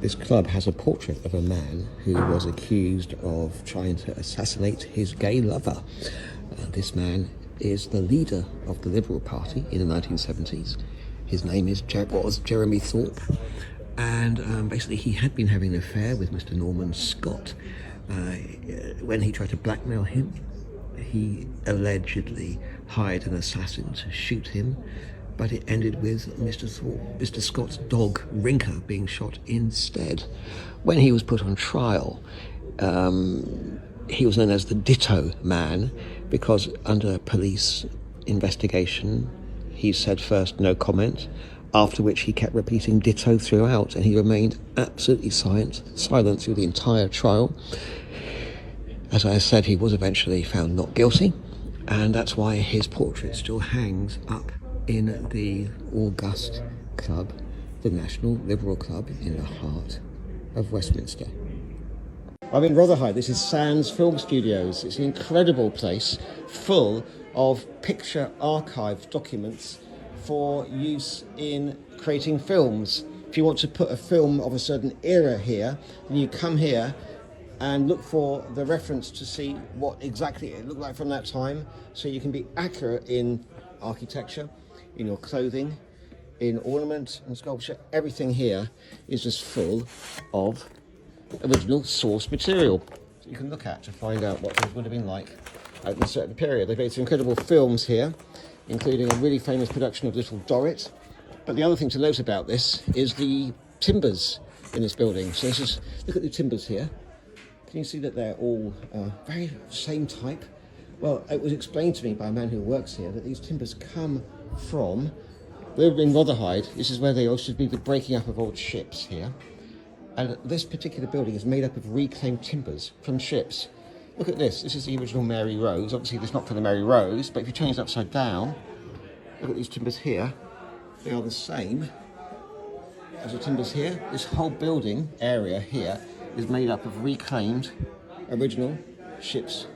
This club has a portrait of a man who was accused of trying to assassinate his gay lover. This man is the leader of the Liberal Party in the 1970s. His name was Jeremy Thorpe, and basically he had been having an affair with Mr. Norman Scott. When he tried to blackmail him, he allegedly hired an assassin to shoot him, but it ended with Mr. Scott's dog, Rinker, being shot instead. When he was put on trial, he was known as the Ditto Man, because under police investigation, he said first no comment, after which he kept repeating ditto throughout, and he remained absolutely silent through the entire trial. As I said, he was eventually found not guilty, and that's why his portrait still hangs up in the august club, the National Liberal Club in the heart of Westminster. I'm in Rotherhithe. This is Sands Film Studios. It's an incredible place full of picture archive documents for use in creating films. If you want to put a film of a certain era here, then you come here and look for the reference to see what exactly it looked like from that time, so you can be accurate in architecture, in your clothing, in ornament and sculpture. Everything here is just full of original source material that you can look at to find out what it would have been like at a certain period. They've made some incredible films here, including a really famous production of Little Dorrit. But the other thing to note about this is the timbers in this building. So look at the timbers here. Can you see that they're all very same type? Well, it was explained to me by a man who works here that these timbers come from, we're in Rotherhithe. This is where they also be the breaking up of old ships here. And this particular building is made up of reclaimed timbers from ships. Look at this. This is the original Mary Rose. Obviously, this is not for the Mary Rose, but if you turn it upside down, look at these timbers here. They are the same as the timbers here. This whole building area here is made up of reclaimed original ships'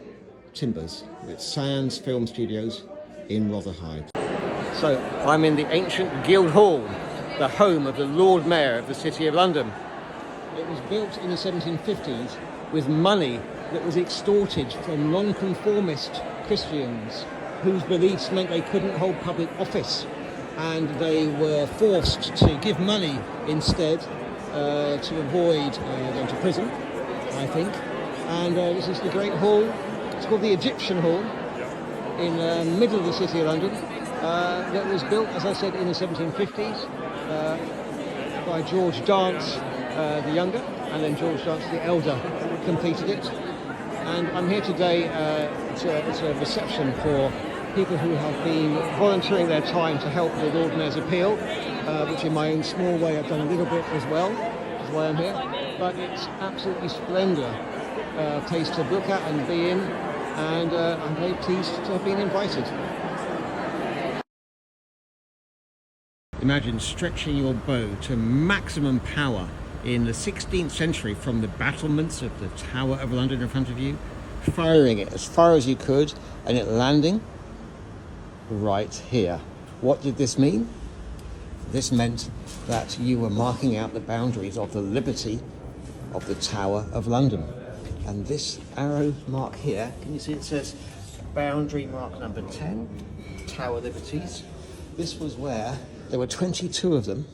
timbers. It's Sands Film Studios in Rotherhithe. So I'm in the ancient Guildhall, the home of the Lord Mayor of the City of London. It was built in the 1750s with money that was extorted from nonconformist Christians whose beliefs meant they couldn't hold public office, and they were forced to give money instead to avoid going to prison, I think. And this is the Great Hall. It's called the Egyptian Hall in the middle of the City of London, that was built, as I said, in the 1750s by George Dance the Younger, and then George Dance the Elder completed it. And I'm here today, it's a reception for people who have been volunteering their time to help the Lord Mayor's appeal, which in my own small way I've done a little bit as well, which is why I'm here. But it's absolutely splendid place to look at and be in, and I'm very pleased to have been invited. Imagine stretching your bow to maximum power in the 16th century from the battlements of the Tower of London in front of you, firing it as far as you could, and it landing right here. What did this mean? This meant that you were marking out the boundaries of the liberty of the Tower of London. And this arrow mark here, can you see it says boundary mark number 10, Tower Liberties. This was where there were 22 of them.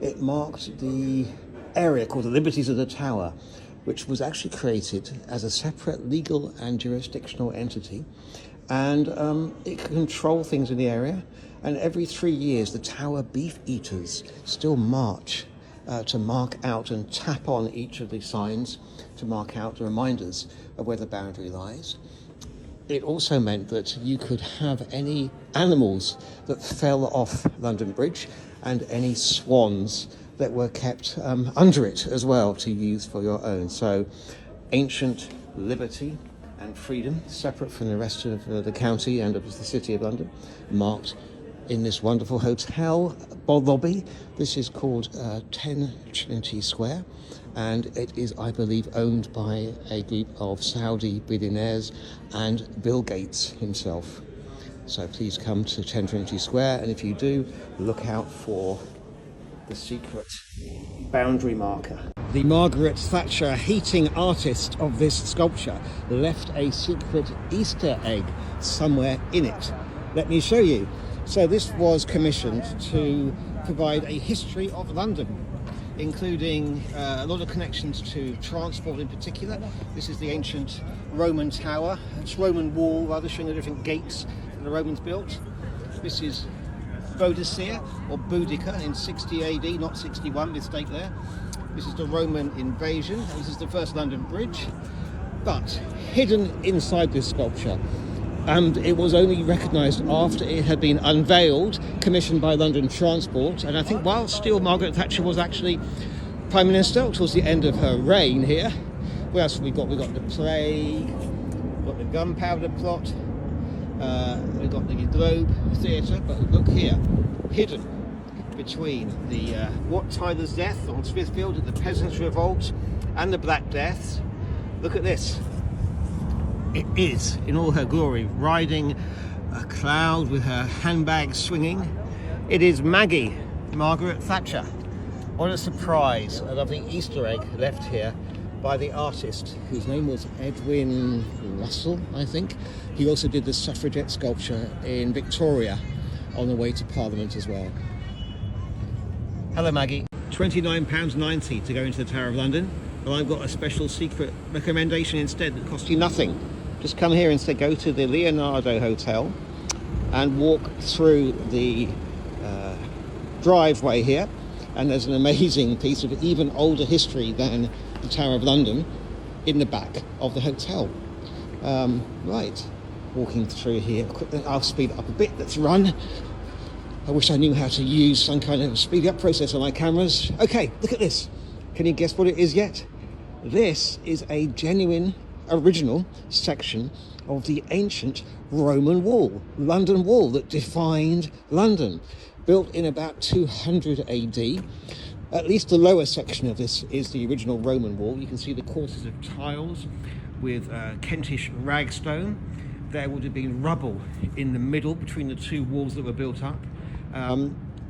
It marked the area called the Liberties of the Tower, which was actually created as a separate legal and jurisdictional entity, and it could control things in the area. And every 3 years the Tower beef eaters still march to mark out and tap on each of the signs to mark out the reminders of where the boundary lies. It also meant that you could have any animals that fell off London Bridge and any swans that were kept under it as well to use for your own. So ancient liberty and freedom, separate from the rest of the county and of the City of London, marked in this wonderful hotel lobby. This is called 10 Trinity Square, and it is, I believe, owned by a group of Saudi billionaires and Bill Gates himself. So please come to 10 Trinity Square, and if you do, look out for the secret boundary marker. The Margaret Thatcher heating artist of this sculpture left a secret Easter egg somewhere in it. Let me show you. So this was commissioned to provide a history of London, including a lot of connections to transport in particular. This is the ancient Roman tower. It's Roman wall, rather, showing the different gates that the Romans built. This is Boadicea, or Boudica, in 60 AD, not 61, mistake there. This is the Roman invasion. This is the first London Bridge. But hidden inside this sculpture, and it was only recognised after it had been unveiled, commissioned by London Transport, and I think while still Margaret Thatcher was actually Prime Minister towards the end of her reign here. What else have we got? We've got the plague, we've got the gunpowder plot, we've got the Globe Theatre, but look here, hidden between the Wat Tyler's death on Smithfield, the Peasants' Revolt, and the Black Death. Look at this. It is, in all her glory, riding a cloud with her handbag swinging. It is Maggie, Margaret Thatcher. What a surprise. A lovely Easter egg left here by the artist, whose name was Edwin Russell, I think. He also did the suffragette sculpture in Victoria on the way to Parliament as well. Hello, Maggie. £29.90 to go into the Tower of London. Well, I've got a special secret recommendation instead that costs you nothing. Just come here and go to the Leonardo Hotel and walk through the driveway here, and there's an amazing piece of even older history than the Tower of London in the back of the hotel. Right, walking through here. I'll speed up a bit. Let's run. I wish I knew how to use some kind of speed up process on my cameras. Okay, look at this. Can you guess what it is yet? This is a genuine, original section of the ancient Roman wall, London Wall, that defined London. Built in about 200 AD. At least the lower section of this is the original Roman wall. You can see the courses of tiles with Kentish ragstone. There would have been rubble in the middle between the two walls that were built up.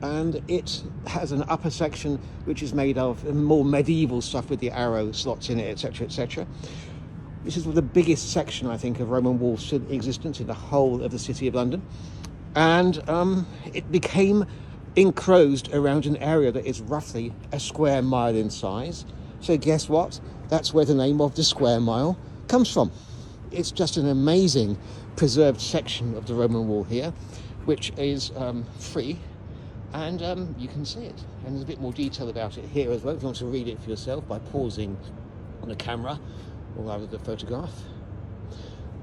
And it has an upper section which is made of more medieval stuff with the arrow slots in it, etc., etc. This is the biggest section, I think, of Roman wall still in existence in the whole of the City of London. And it became enclosed around an area that is roughly a square mile in size. So guess what? That's where the name of the square mile comes from. It's just an amazing preserved section of the Roman wall here, which is free, and you can see it. And there's a bit more detail about it here as well, if you want to read it for yourself by pausing on the camera, or rather the photograph.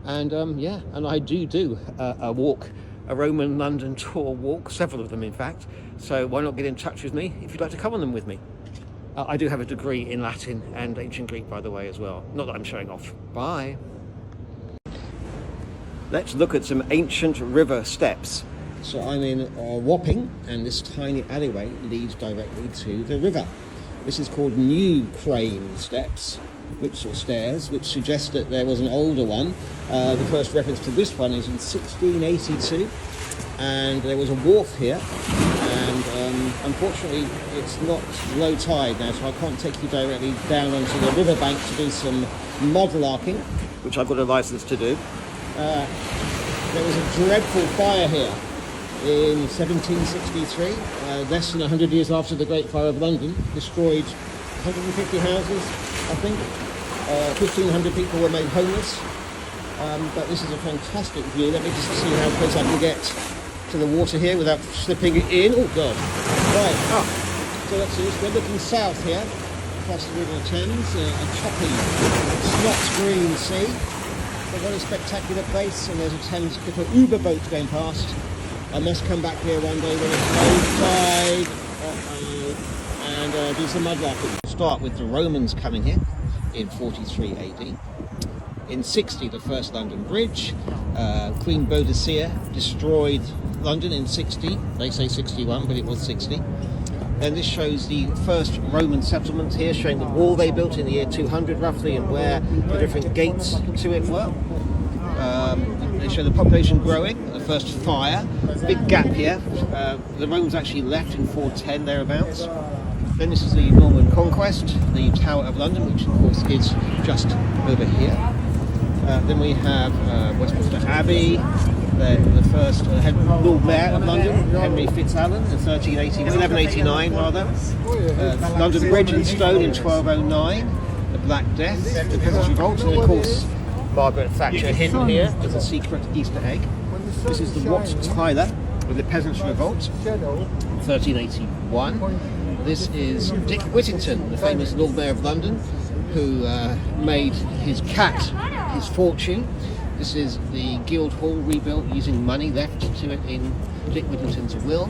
And yeah, and I do a walk, a Roman London tour walk, several of them in fact, so why not get in touch with me if you'd like to come on them with me. I do have a degree in Latin and ancient Greek, by the way, as well. Not that I'm showing off. Bye. Let's look at some ancient river steps. So I'm in Wapping, and this tiny alleyway leads directly to the river. This is called New Crane Steps, or stairs, which suggests that there was an older one. The first reference to this one is in 1682, and there was a wharf here, and unfortunately it's not low tide now, so I can't take you directly down onto the riverbank to do some mudlarking, which I've got a license to do. There was a dreadful fire here in 1763, less than 100 years after the Great Fire of London. Destroyed 150 houses, I think. 1,500 people were made homeless. But this is a fantastic view. Let me just see how close I can get to the water here without slipping in. Oh God! Right, so let's see. We're looking south here, across the River Thames, a choppy, snot green sea. What a spectacular place, and there's a Thames Clipper Uber boat going past. I must come back here one day when it's low tide and do some mudlarking. Start with the Romans coming here in 43 AD. In 60, the first London Bridge. Queen Boadicea destroyed London in 60. They say 61, but it was 60. Then this shows the first Roman settlement here, showing the wall they built in the year 200 roughly, and where the different gates to it were. They show the population growing, the first fire, big gap here. The Romans actually left in 410 thereabouts. Then this is the Norman Conquest, the Tower of London, which of course is just over here. Then we have Westminster Abbey, the first Lord Mayor of London, Henry Fitzalan, in 1189 rather. London Bridge and Stone in 1209, the Black Death, the Peasants' Revolt, and of course Margaret Thatcher hidden here as a secret Easter egg. This is the Wat Tyler with the Peasants' Revolt, 1381. This is Dick Whittington, the famous Lord Mayor of London, who made his cat his fortune. This is the Guildhall rebuilt using money left to it in Dick Whittington's will.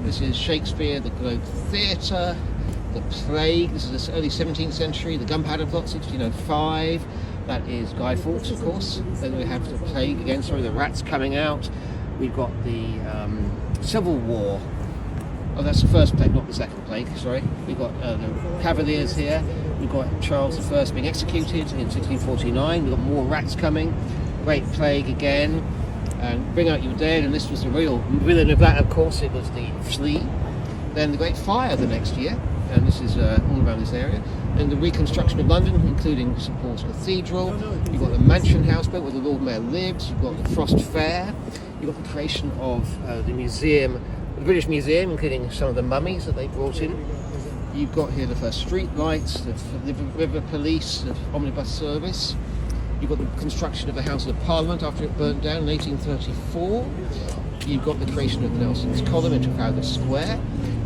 This is Shakespeare, the Globe Theatre, the Plague. This is the early 17th century, the Gunpowder Plot, 1605. That is Guy Fawkes, of course. Then we have the Plague again, the rats coming out. We've got the Civil War. Oh, that's the first plague, not the second plague, sorry. We've got the Cavaliers here. We've got Charles I being executed in 1649. We've got more rats coming. Great Plague again. And Bring Out Your Dead, and this was the real villain of that, of course. It was the Flea. Then the Great Fire the next year, and this is all around this area. Then the reconstruction of London, including St Paul's Cathedral. You've got the Mansion House built where the Lord Mayor lives. You've got the Frost Fair. You've got the creation of the museum, the British Museum, including some of the mummies that they brought in. You've got here the first street lights, the river police, the omnibus service. You've got the construction of the House of Parliament after it burnt down in 1834. You've got the creation of the Nelson's Column in Trafalgar Square.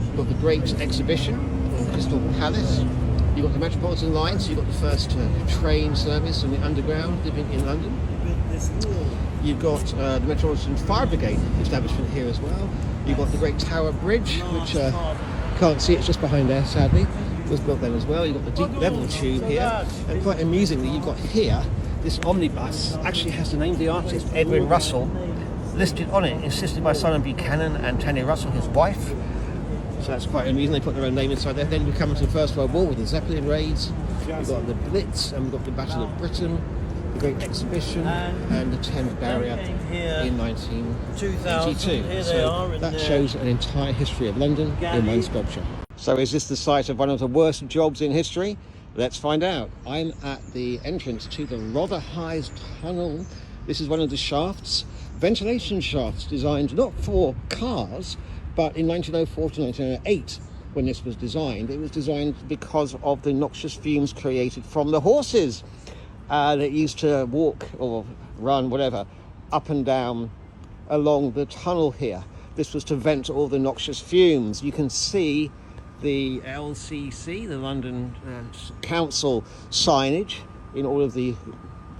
You've got the Great Exhibition in Crystal Palace. You've got the Metropolitan Line, so you've got the first train service and the underground living in London. You've got the Metropolitan Fire Brigade establishment here as well. You've got the Great Tower Bridge, which can't see, it's just behind there sadly. It was built then as well. You've got the deep level tube here, and quite amusingly you've got here this omnibus actually has the name of the artist Edwin Russell listed on it, insisted by Simon Buchanan and Tanya Russell, his wife. So that's quite amusing. They put their own name inside there. Then we come into the First World War with the Zeppelin raids. We've got the Blitz, and we've got the Battle of Britain, the Great Exhibition, and the Thames Barrier in 1982. So that shows an entire history of London in one sculpture. So is this the site of one of the worst jobs in history? Let's find out. I'm at the entrance to the Rotherhithe Tunnel. This is one of the shafts, ventilation shafts designed not for cars, but in 1904 to 1908, when this was designed, it was designed because of the noxious fumes created from the horses that used to walk or run, whatever, up and down along the tunnel here. This was to vent all the noxious fumes. You can see the LCC, the London Council signage in all of the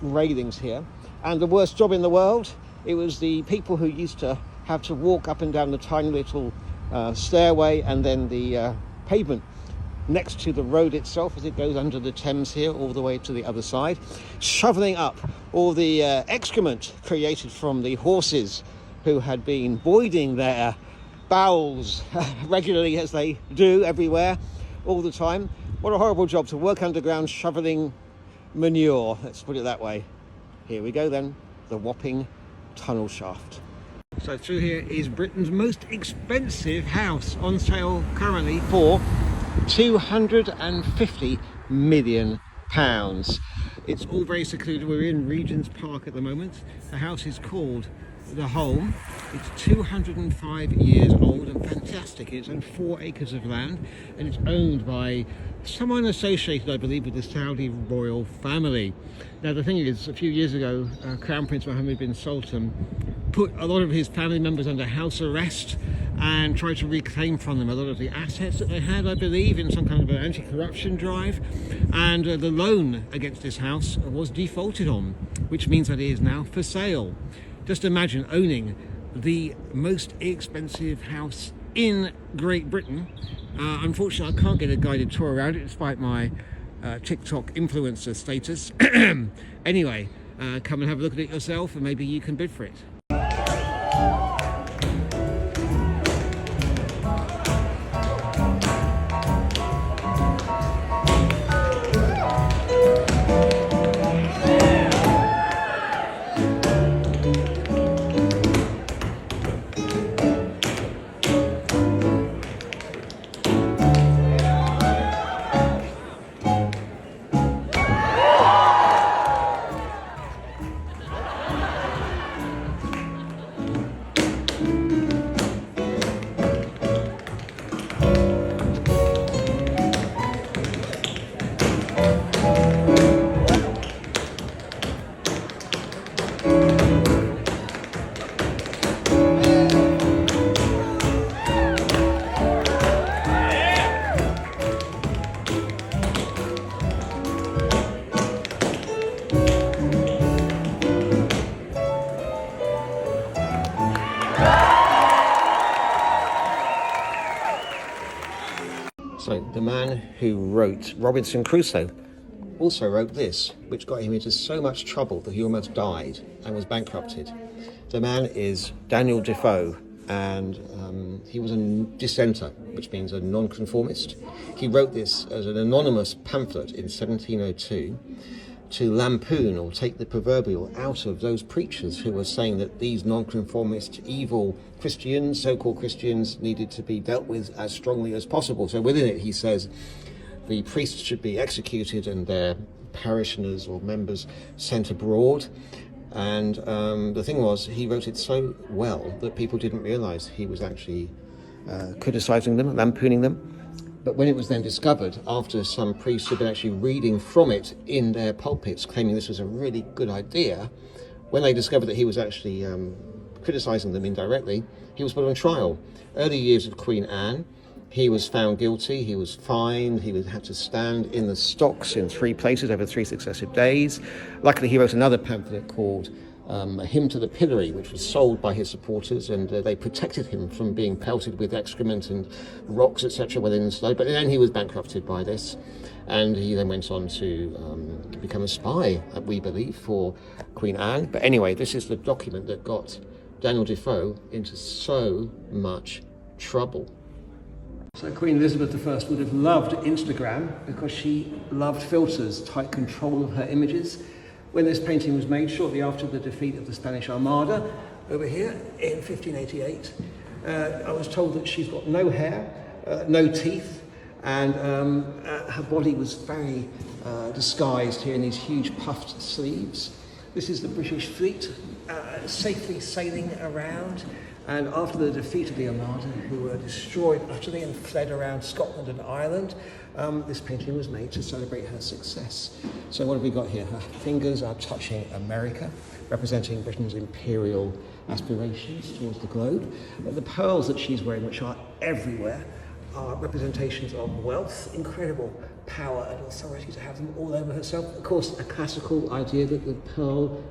railings here. And the worst job in the world, it was the people who used to have to walk up and down the tiny little stairway and then the pavement next to the road itself as it goes under the Thames here all the way to the other side, shoveling up all the excrement created from the horses who had been voiding their bowels regularly, as they do everywhere all the time. What a horrible job to work underground shoveling manure, let's put it that way. Here we go then, the Wapping tunnel shaft. So through here is Britain's most expensive house, on sale currently for £250 million. It's all very secluded. We're in Regent's Park at the moment. The house is called The Holm. It's 205 years old and fantastic. It's on 4 acres of land, and it's owned by someone associated, I believe, with the Saudi royal family. Now the thing is, a few years ago, Crown Prince Mohammed bin Sultan put a lot of his family members under house arrest and tried to reclaim from them a lot of the assets that they had, I believe, in some kind of an anti-corruption drive. And the loan against this house was defaulted on, which means that it is now for sale. Just imagine owning the most expensive house in Great Britain. Unfortunately, I can't get a guided tour around it despite my TikTok influencer status. Anyway, come and have a look at it yourself and maybe you can bid for it. the man who wrote Robinson Crusoe also wrote this, which got him into so much trouble that he almost died and was bankrupted. The man is Daniel Defoe, and he was a dissenter, which means a nonconformist. He wrote this as an anonymous pamphlet in 1702 to lampoon or take the proverbial out of those preachers who were saying that these nonconformist, evil Christians, so-called Christians, needed to be dealt with as strongly as possible. So within it, he says the priests should be executed and their parishioners or members sent abroad. And the thing was, he wrote it so well that people didn't realise he was actually criticising them, lampooning them. But when it was then discovered, after some priests had been actually reading from it in their pulpits, claiming this was a really good idea, when they discovered that he was actually criticising them indirectly, he was put on trial. Early years of Queen Anne, he was found guilty, he was fined, he had to stand in the stocks in 3 places over 3 successive days. Luckily, he wrote another pamphlet called A Hymn to the Pillory, which was sold by his supporters, and they protected him from being pelted with excrement and rocks, etc. within the snow. But then he was bankrupted by this, and he then went on to become a spy, we believe, for Queen Anne. But anyway, this is the document that got Daniel Defoe into so much trouble. So Queen Elizabeth I would have loved Instagram because she loved filters, tight control of her images. When this painting was made, shortly after the defeat of the Spanish Armada, over here in 1588, I was told that she's got no hair, no teeth, and her body was very disguised here in these huge puffed sleeves. This is the British fleet safely sailing around, and after the defeat of the Armada, who were destroyed utterly and fled around Scotland and Ireland, this painting was made to celebrate her success. So what have we got here? Her fingers are touching America, representing Britain's imperial aspirations towards the globe. The pearls that she's wearing, which are everywhere, are representations of wealth, incredible power and authority to have them all over herself. Of course, a classical idea that the pearl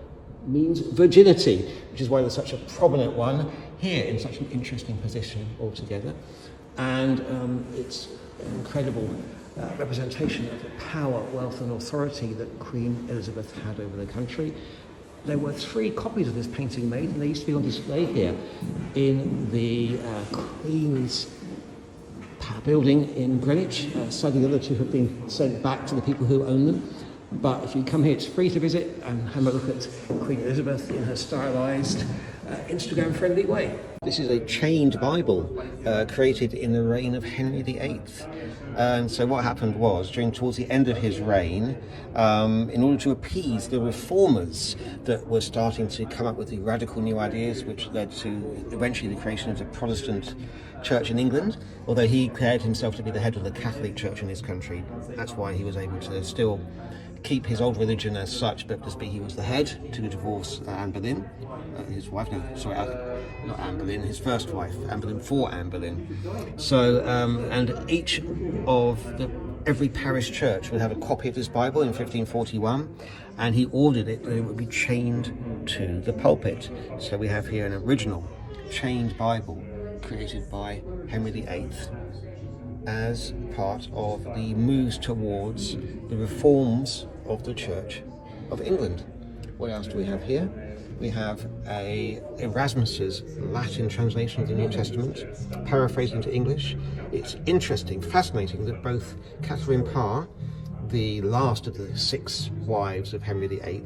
means virginity, which is why there's such a prominent one here in such an interesting position altogether. And it's an incredible representation of the power, wealth and authority that Queen Elizabeth had over the country. There were 3 copies of this painting made, and they used to be on display here in the Queen's building in Greenwich. Sadly, the other 2 have been sent back to the people who own them. But if you come here, it's free to visit and have a look at Queen Elizabeth in her stylised, Instagram-friendly way. This is a chained Bible created in the reign of Henry VIII. And so what happened was, towards the end of his reign, in order to appease the reformers that were starting to come up with the radical new ideas, which led to eventually the creation of the Protestant Church in England, although he declared himself to be the head of the Catholic Church in his country, that's why he was able to still keep his old religion as such, but to speak, he was the head to divorce Anne Boleyn, his wife, not Anne Boleyn, his first wife, Anne Boleyn for Anne Boleyn. So, and each of every parish church would have a copy of this Bible in 1541, and he ordered it that it would be chained to the pulpit. So we have here an original chained Bible created by Henry VIII as part of the moves towards the reforms of the Church of England. What else do we have here? We have Erasmus's Latin translation of the New Testament, paraphrasing to English. It's interesting, fascinating that both Catherine Parr, the last of the 6 wives of Henry VIII,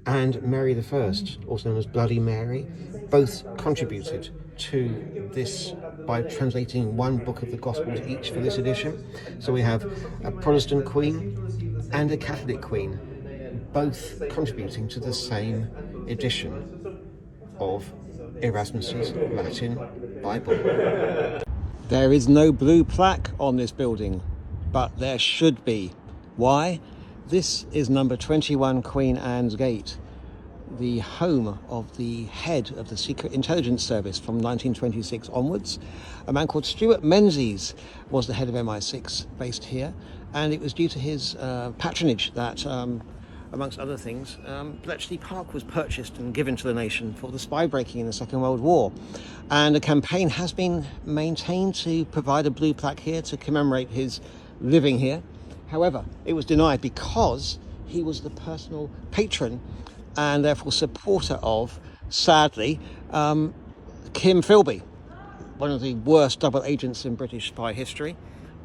and Mary I, also known as Bloody Mary, both contributed to this by translating 1 book of the Gospels each for this edition. So we have a Protestant queen and a Catholic queen, both contributing to the same edition of Erasmus's Latin Bible. There is no blue plaque on this building, but there should be. Why? This is number 21 Queen Anne's Gate, the home of the head of the Secret Intelligence Service from 1926 onwards. A man called Stuart Menzies was the head of MI6 based here, and it was due to his patronage that, amongst other things, Bletchley Park was purchased and given to the nation for the spy breaking in the Second World War. And a campaign has been maintained to provide a blue plaque here to commemorate his living here. However, it was denied because he was the personal patron and therefore supporter of, sadly, Kim Philby, one of the worst double agents in British spy history.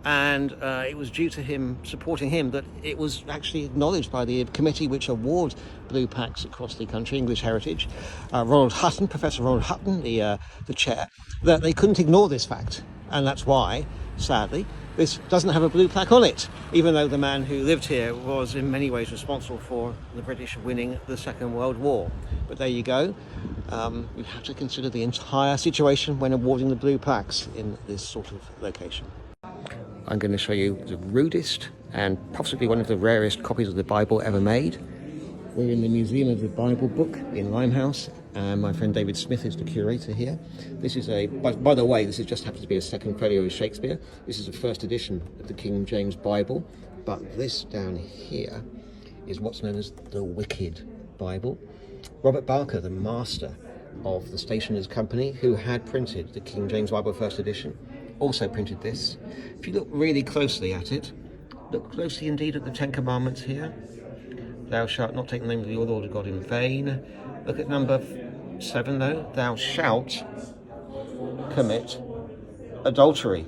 And it was due to him supporting him that it was actually acknowledged by the committee which award blue packs across the country, English Heritage, Professor Ronald Hutton, the chair, that they couldn't ignore this fact. And that's why, sadly, this doesn't have a blue plaque on it, even though the man who lived here was in many ways responsible for the British winning the Second World War. But there you go. You have to consider the entire situation when awarding the blue plaques in this sort of location. I'm going to show you the rudest and possibly one of the rarest copies of the Bible ever made. We're in the Museum of the Bible Book in Limehouse, and my friend David Smith is the curator here. This is by the way, this just happens to be a second folio of Shakespeare. This is the first edition of the King James Bible, but this down here is what's known as the Wicked Bible. Robert Barker, the master of the Stationers' Company, who had printed the King James Bible first edition, also printed this. If you look really closely at it, look closely indeed at the Ten Commandments here. Thou shalt not take the name of your Lord God in vain. Look at number 7 though. Thou shalt commit adultery.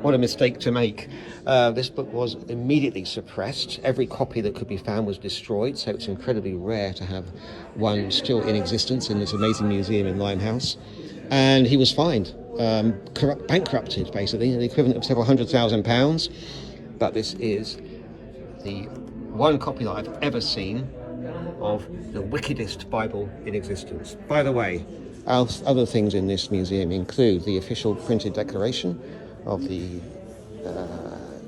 What a mistake to make. This book was immediately suppressed. Every copy that could be found was destroyed, so it's incredibly rare to have one still in existence in this amazing museum in Limehouse. And he was fined, bankrupted basically, the equivalent of several £100,000. But this is the one copy that I've ever seen of the wickedest Bible in existence. By the way, other things in this museum include the official printed declaration of the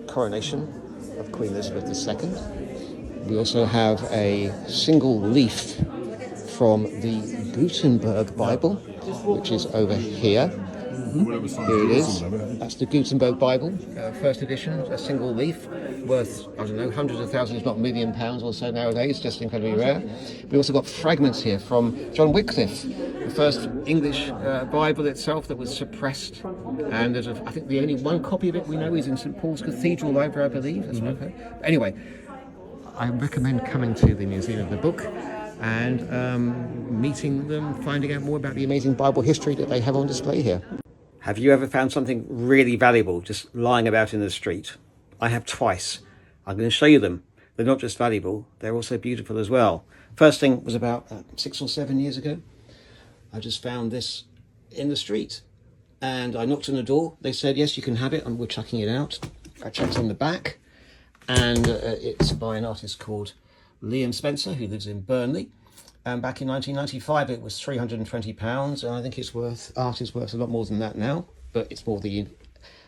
coronation of Queen Elizabeth II. We also have a single leaf from the Gutenberg Bible, which is over here. Here it is. That's the Gutenberg Bible, first edition, a single leaf, worth, I don't know, hundreds of thousands, if not £1 million or so nowadays, just incredibly rare. We also got fragments here from John Wycliffe, the first English Bible itself that was suppressed. And there's, I think the only one copy of it we know is in St Paul's Cathedral Library, I believe. That's what I've heard. Anyway, I recommend coming to the Museum of the Book and meeting them, finding out more about the amazing Bible history that they have on display here. Have you ever found something really valuable just lying about in the street? I have twice. I'm going to show you them. They're not just valuable, they're also beautiful as well. First thing was about 6 or 7 years ago. I just found this in the street and I knocked on the door. They said, yes, you can have it, and we're chucking it out. I checked on the back, and it's by an artist called Liam Spencer, who lives in Burnley. And back in 1995, it was £320, and I think art is worth a lot more than that now, but it's more the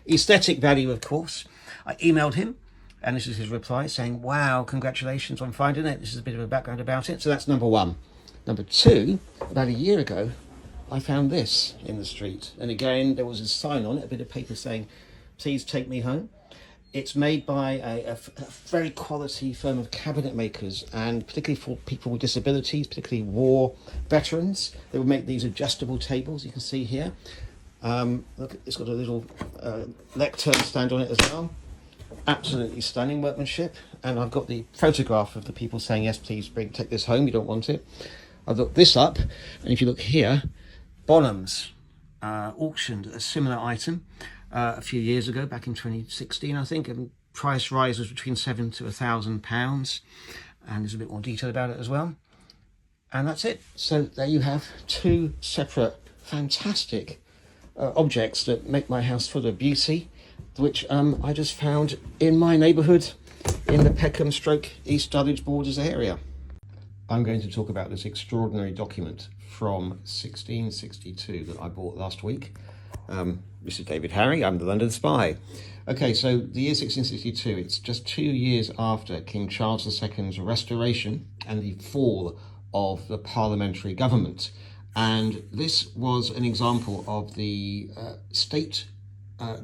aesthetic value, of course. I emailed him, and this is his reply saying, wow, congratulations on finding it. This is a bit of a background about it. So that's number one. Number two, about a year ago, I found this in the street. And again, there was a sign on it, a bit of paper saying, please take me home. It's made by a very quality firm of cabinet makers, and particularly for people with disabilities, particularly war veterans. They would make these adjustable tables, you can see here. Look, it's got a little lectern stand on it as well. Absolutely stunning workmanship. And I've got the photograph of the people saying, yes, please take this home, you don't want it. I've looked this up, and if you look here, Bonhams auctioned a similar item a few years ago, back in 2016, I think, and price rise was between £7,000 to £1,000, and there's a bit more detail about it as well. And that's it. So there you have two separate, fantastic objects that make my house full of beauty, which I just found in my neighbourhood in the Peckham/East Dulwich borders area. I'm going to talk about this extraordinary document from 1662 that I bought last week. This is David Harry, I'm the London Spy. Okay, so the year 1662, it's just 2 years after King Charles II's restoration and the fall of the parliamentary government. And this was an example of the state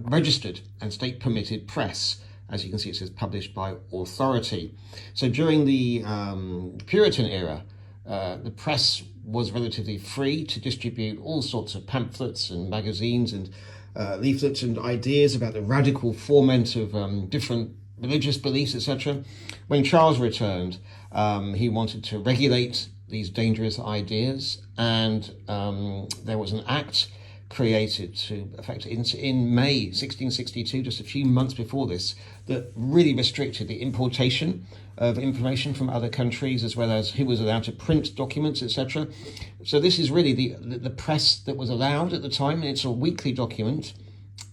registered and state permitted press. As you can see, it says published by authority. So during the Puritan era, the press was relatively free to distribute all sorts of pamphlets and magazines and leaflets and ideas about the radical foment of different religious beliefs, etc. When Charles returned, he wanted to regulate these dangerous ideas, and there was an act created to effect in May 1662, just a few months before this, that really restricted the importation of information from other countries, as well as who was allowed to print documents, etc. So this is really the press that was allowed at the time. It's a weekly document,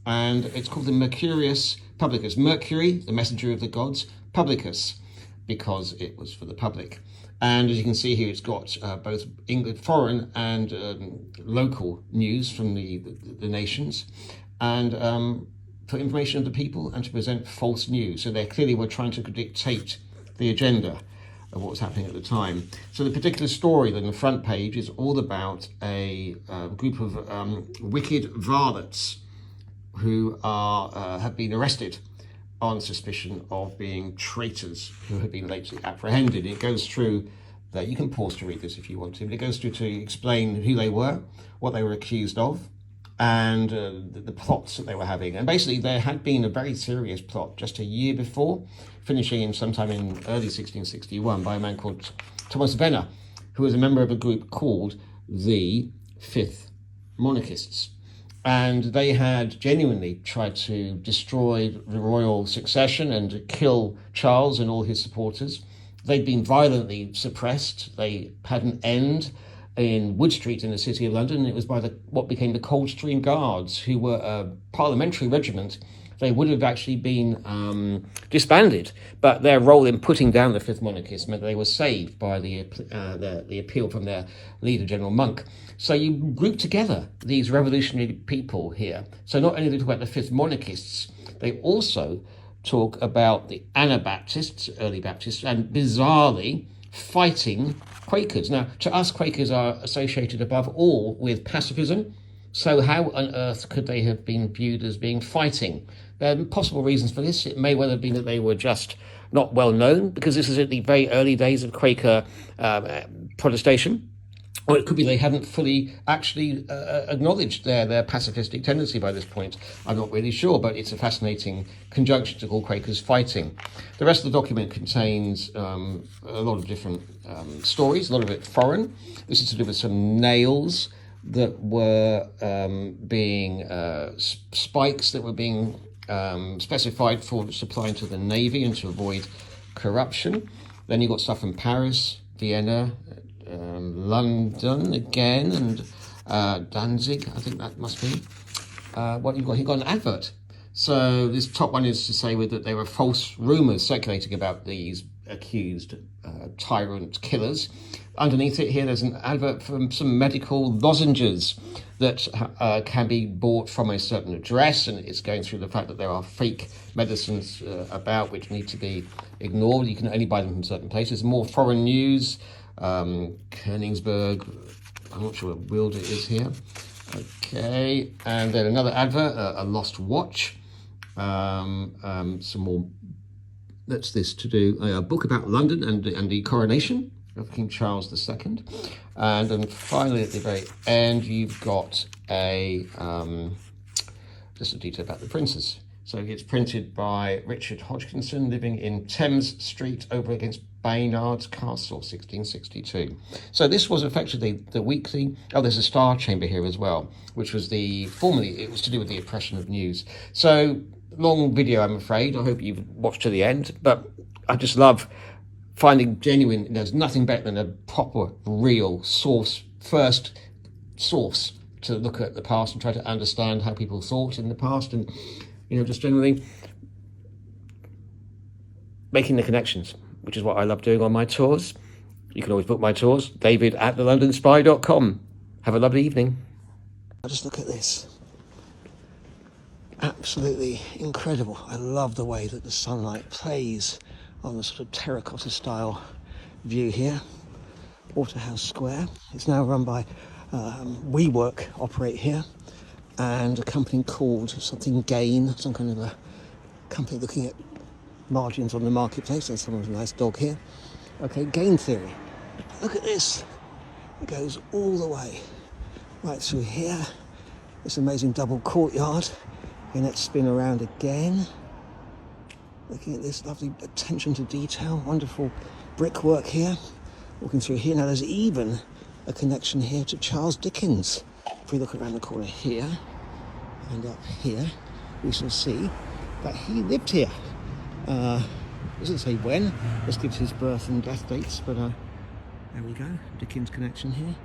and it's called the Mercurius Publicus. Mercury, the messenger of the gods; Publicus, because it was for the public. And as you can see here, it's got both English, foreign and local news from the nations, and for information of the people, and to present false news. So they clearly were trying to dictate the agenda of what was happening at the time. So the particular story on the front page is all about a group of wicked varlets who have been arrested on suspicion of being traitors who have been lately apprehended. It goes through that. You can pause to read this if you want to, but it goes through to explain who they were, what they were accused of, and the plots that they were having. And basically there had been a very serious plot just a year before, finishing in sometime in early 1661 by a man called Thomas Venner, who was a member of a group called the Fifth Monarchists. And they had genuinely tried to destroy the royal succession and kill Charles and all his supporters. They'd been violently suppressed. They had an end in Wood Street in the city of London. It was by what became the Coldstream Guards, who were a parliamentary regiment. They would have actually been disbanded, but their role in putting down the Fifth Monarchists meant they were saved by the appeal from their leader, General Monk. So you group together these revolutionary people here. So not only do they talk about the Fifth Monarchists, they also talk about the Anabaptists, early Baptists, and bizarrely fighting Quakers. Now, to us, Quakers are associated above all with pacifism. So how on earth could they have been viewed as being fighting? There are possible reasons for this. It may well have been that they were just not well known, because this is at the very early days of Quaker protestation. Or it could be they hadn't fully actually acknowledged their pacifistic tendency by this point. I'm not really sure, but it's a fascinating conjunction to call Quakers fighting. The rest of the document contains a lot of different stories, a lot of it foreign. This is to do with some nails that were being spikes that were being specified for supplying to the Navy and to avoid corruption. Then you've got stuff from Paris, Vienna, London again, and Danzig, I think that must be. What you've got, you've got an advert. So this top one is to say that there were false rumours circulating about these accused tyrant killers. Underneath it here, there's an advert from some medical lozenges that can be bought from a certain address, and it's going through the fact that there are fake medicines about which need to be ignored. You can only buy them from certain places. More foreign news. Königsberg, I'm not sure what Wilder is here. Okay, and then another advert, a lost watch. Some more. That's this to do a book about London and the coronation of King Charles II. And then finally at the very end, you've got a just a detail about the princes. So it's printed by Richard Hodgkinson, living in Thames Street over against Baynard's Castle, 1662. So this was effectively the weekly. Oh, there's a Star Chamber here as well, which was formerly it was to do with the oppression of news. So long video, I'm afraid. I hope you've watched to the end, but I just love finding genuine. There's nothing better than a proper, real first source to look at the past and try to understand how people thought in the past, and just generally making the connections, which is what I love doing on my tours. You can always book my tours, david@thelondonspy.com. Have a lovely evening. Just look at this. Absolutely incredible. I love the way that the sunlight plays on the sort of terracotta style view here. Waterhouse Square. It's now run by WeWork operate here, and a company called something Gain, some kind of a company looking at margins on the marketplace. There's someone's nice dog here. Okay, game theory. Look at this. It goes all the way right through here this amazing double courtyard. And let's spin around again. Looking at this lovely attention to detail, wonderful brickwork here. Walking through here, now there's even a connection here to Charles Dickens. If we look around the corner here and up here, we shall see that he lived here. Doesn't say when, just gives his birth and death dates, but there we go, Dickens connection here.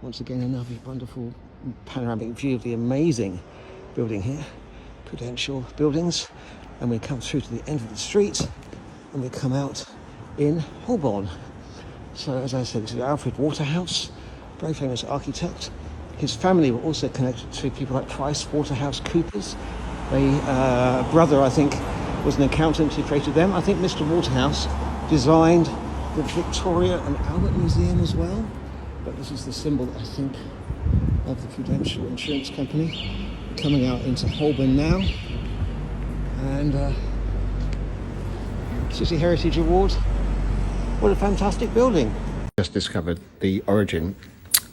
Once again, another wonderful panoramic view of the amazing building here, Prudential Buildings, and we come through to the end of the street and we come out in Holborn. So as I said, this is Alfred Waterhouse, very famous architect. His family were also connected to people like Price Waterhouse Coopers. A brother, I think, was an accountant who created them. I think Mr. Waterhouse designed the Victoria and Albert Museum as well. But this is the symbol, I think, of the Prudential Insurance Company. Coming out into Holborn now. And City Heritage Award. What a fantastic building. Just discovered the origin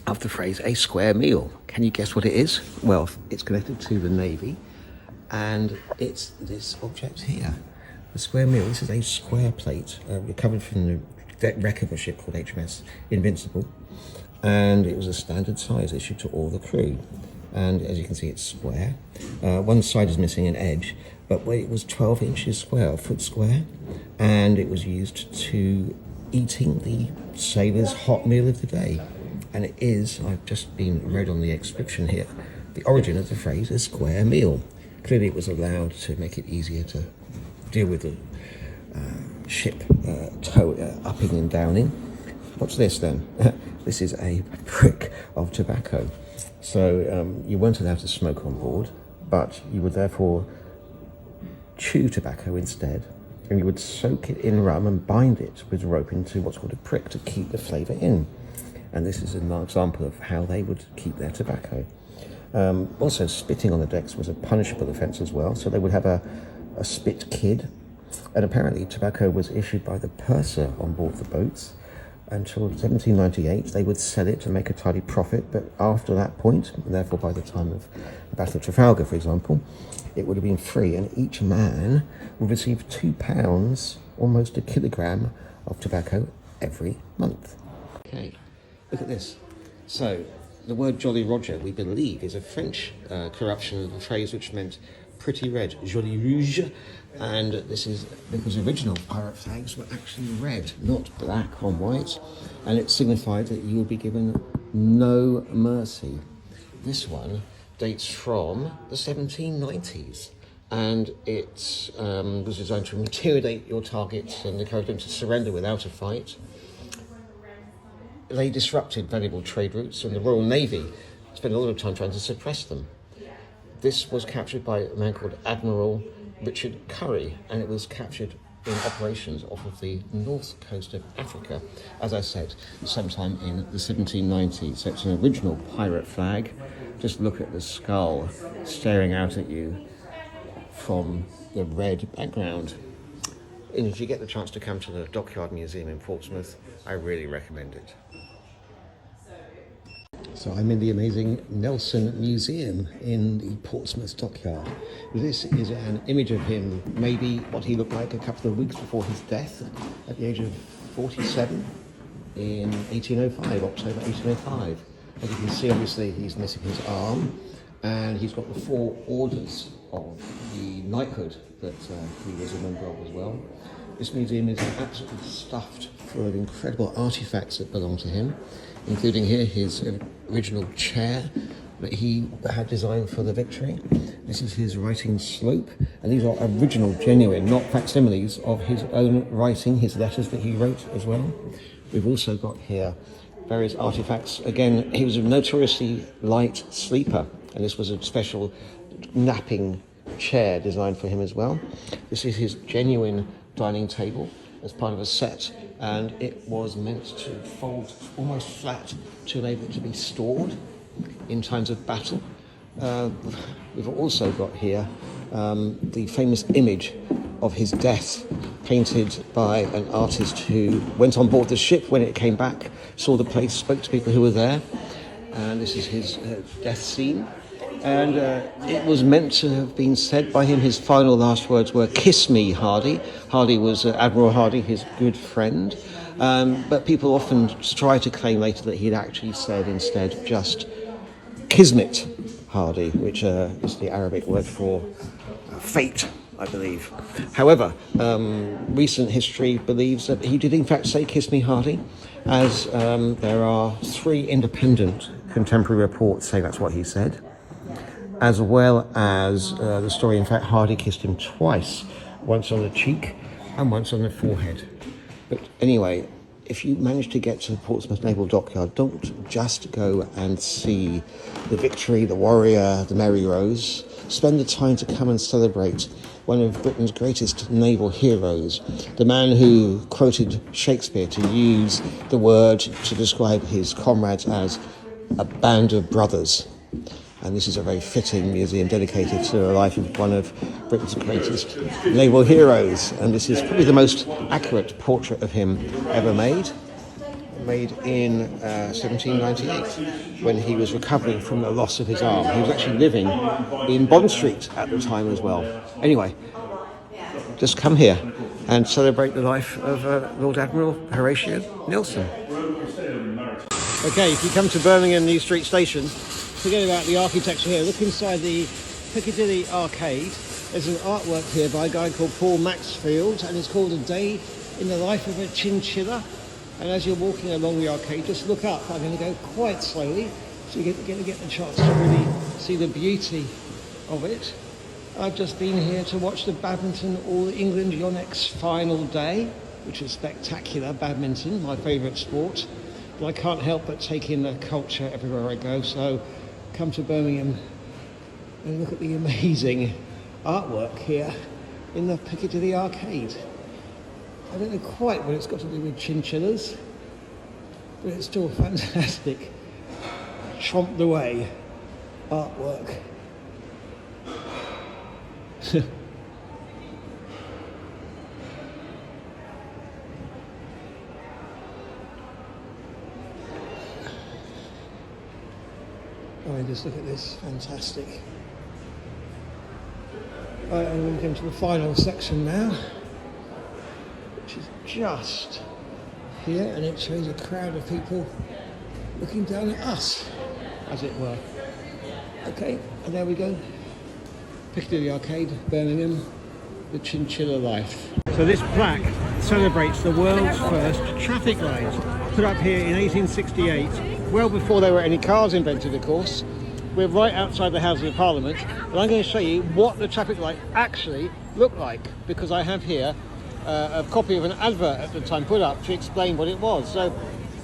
of the phrase a square meal. Can you guess what it is? Well, it's connected to the Navy, and it's this object here. The square meal. This is a square plate recovered from the deck wreck of a ship called HMS Invincible, and it was a standard size issued to all the crew. And as you can see, it's square. One side is missing an edge, but it was 12 inches square, a foot square, and it was used to eating the sailors' hot meal of the day. And it is, I've just been read on the inscription here, the origin of the phrase a square meal. Clearly it was allowed to make it easier to deal with the ship upping and downing. What's this then? This is a brick of tobacco. So you weren't allowed to smoke on board, but you would therefore chew tobacco instead, and you would soak it in rum and bind it with rope into what's called a prick to keep the flavour in. And this is an example of how they would keep their tobacco. Also, spitting on the decks was a punishable offence as well, so they would have a spit kid. And apparently tobacco was issued by the purser on board the boats until 1798. They would sell it to make a tidy profit, but after that point, and therefore by the time of the Battle of Trafalgar, for example, it would have been free, and each man would receive £2, almost a kilogram of tobacco every month. Okay, look at this. So the word Jolly Roger, we believe, is a French corruption of the phrase which meant pretty red, Jolly Rouge, and this is because original pirate flags were actually red, not black on white, and it signified that you would be given no mercy. This one dates from the 1790s, and it was designed to intimidate your targets and encourage them to surrender without a fight. They disrupted valuable trade routes, and the Royal Navy spent a lot of time trying to suppress them. This was captured by a man called Admiral Richard Curry, and it was captured in operations off of the north coast of Africa, as I said, sometime in the 1790s. So it's an original pirate flag. Just look at the skull staring out at you from the red background. And if you get the chance to come to the Dockyard Museum in Portsmouth, I really recommend it. So I'm in the amazing Nelson Museum in the Portsmouth Dockyard. This is an image of him, maybe what he looked like a couple of weeks before his death, at the age of 47 in 1805, October 1805. As you can see, obviously, he's missing his arm, and he's got the 4 orders of the knighthood that he was a member of as well. This museum is absolutely stuffed full of incredible artifacts that belong to him, including here his original chair that he had designed for the Victory. This is his writing slope, and these are original, genuine, not facsimiles of his own writing, his letters that he wrote as well. We've also got here various artifacts. Again, he was a notoriously light sleeper, and this was a special napping chair designed for him as well. This is his genuine dining table as part of a set, and it was meant to fold almost flat to enable it to be stored in times of battle. We've also got here the famous image of his death, painted by an artist who went on board the ship when it came back, saw the place, spoke to people who were there, and this is his death scene. And it was meant to have been said by him. His final last words were, "Kiss me, Hardy." Hardy was Admiral Hardy, his good friend. But people often try to claim later that he'd actually said instead just Kismet Hardy, which is the Arabic word for fate, I believe. However, recent history believes that he did in fact say "Kiss me, Hardy," as there are 3 independent contemporary reports saying that's what he said, as well as the story, in fact, Hardy kissed him twice, once on the cheek and once on the forehead. But anyway, if you manage to get to the Portsmouth Naval Dockyard, don't just go and see the Victory, the Warrior, the Mary Rose. Spend the time to come and celebrate one of Britain's greatest naval heroes, the man who quoted Shakespeare to use the word to describe his comrades as a band of brothers. And this is a very fitting museum dedicated to the life of one of Britain's greatest naval heroes. And this is probably the most accurate portrait of him ever made in 1798, when he was recovering from the loss of his arm. He was actually living in Bond Street at the time as well. Anyway, just come here and celebrate the life of Lord Admiral Horatio Nelson. Okay, if you come to Birmingham New Street Station, forget about the architecture here. Look inside the Piccadilly Arcade. There's an artwork here by a guy called Paul Maxfield, and it's called A Day in the Life of a Chinchilla. And as you're walking along the arcade, just look up. I'm going to go quite slowly so you get the chance to really see the beauty of it. I've just been here to watch the badminton All England Yonex final day, which is spectacular. Badminton, my favourite sport. But I can't help but take in the culture everywhere I go. So come to Birmingham and look at the amazing artwork here in the Piccadilly Arcade. I don't know quite what it's got to do with chinchillas, but it's still fantastic. Chomped away artwork. I mean, just look at this, fantastic. Right, I'm going to come to the final section now, which is just here, and it shows a crowd of people looking down at us, as it were. Okay, and there we go. Piccadilly Arcade, Birmingham, the chinchilla life. So this plaque celebrates the world's first traffic light, put up here in 1868, well before there were any cars invented, of course. We're right outside the Houses of Parliament, and I'm going to show you what the traffic light actually looked like, because I have here a copy of an advert at the time put up to explain what it was. So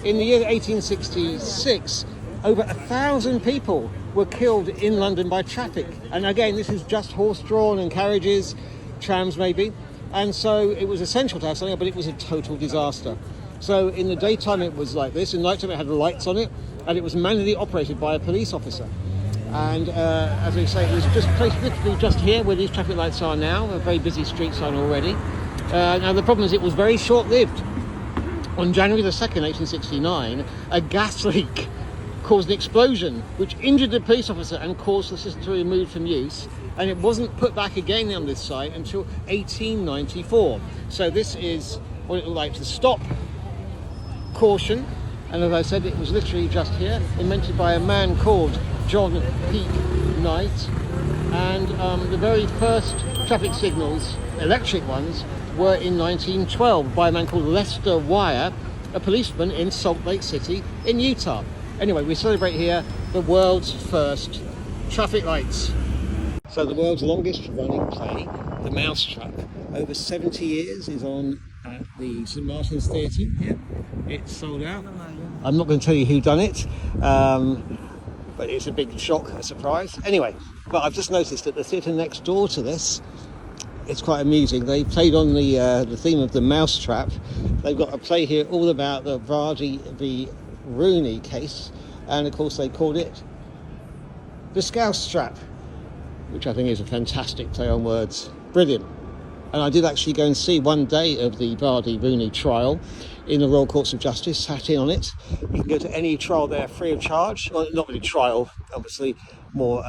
in the year 1866, over 1,000 people were killed in London by traffic. And again, this is just horse-drawn and carriages, trams maybe. And so it was essential to have something, but it was a total disaster. So in the daytime it was like this, in nighttime it had lights on it, and it was manually operated by a police officer. And as I say, it was just placed literally just here where these traffic lights are now, a very busy street sign already. Now the problem is it was very short-lived. On January the 2nd, 1869, a gas leak caused an explosion which injured the police officer and caused the system to be removed from use, and it wasn't put back again on this site until 1894. So this is what it looked like to stop, caution, and as I said, it was literally just here, invented by a man called John Peake Knight. And the very first traffic signals, electric ones, were in 1912 by a man called Lester Wire, a policeman in Salt Lake City in Utah. Anyway, we celebrate here the world's first traffic lights. So the world's longest running play, The Mousetrap, over 70 years, is on at the St Martin's Theatre. Yeah, it's sold out. I'm not going to tell you who done it, but it's a big shock, a surprise. Anyway, but I've just noticed that the theatre next door to this, it's quite amusing. They played on the theme of The Mousetrap. They've got a play here all about the Vardy v Rooney case, and of course they called it The Scouse Trap, which I think is a fantastic play on words. Brilliant. And I did actually go and see one day of the Vardy Rooney trial in the Royal Courts of Justice, sat in on it. You can go to any trial there free of charge. Well, not really trial, obviously. more.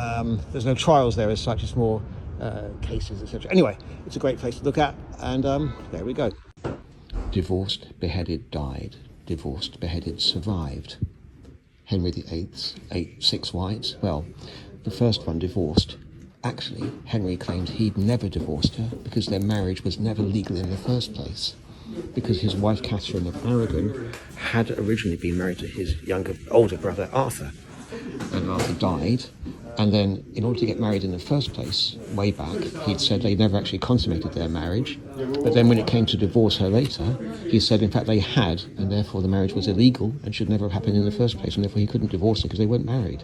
There's no trials there as such. It's more cases, etc. Anyway, it's a great place to look at, and there we go. Divorced, beheaded, died. Divorced, beheaded, survived. Henry VIII's 6 wives. Well, the first one divorced. Actually, Henry claimed he'd never divorced her because their marriage was never legal in the first place. Because his wife Catherine of Aragon had originally been married to his older brother Arthur. And Arthur died, and then in order to get married in the first place, way back, he'd said they never actually consummated their marriage. But then when it came to divorce her later, he said in fact they had, and therefore the marriage was illegal and should never have happened in the first place, and therefore he couldn't divorce her because they weren't married.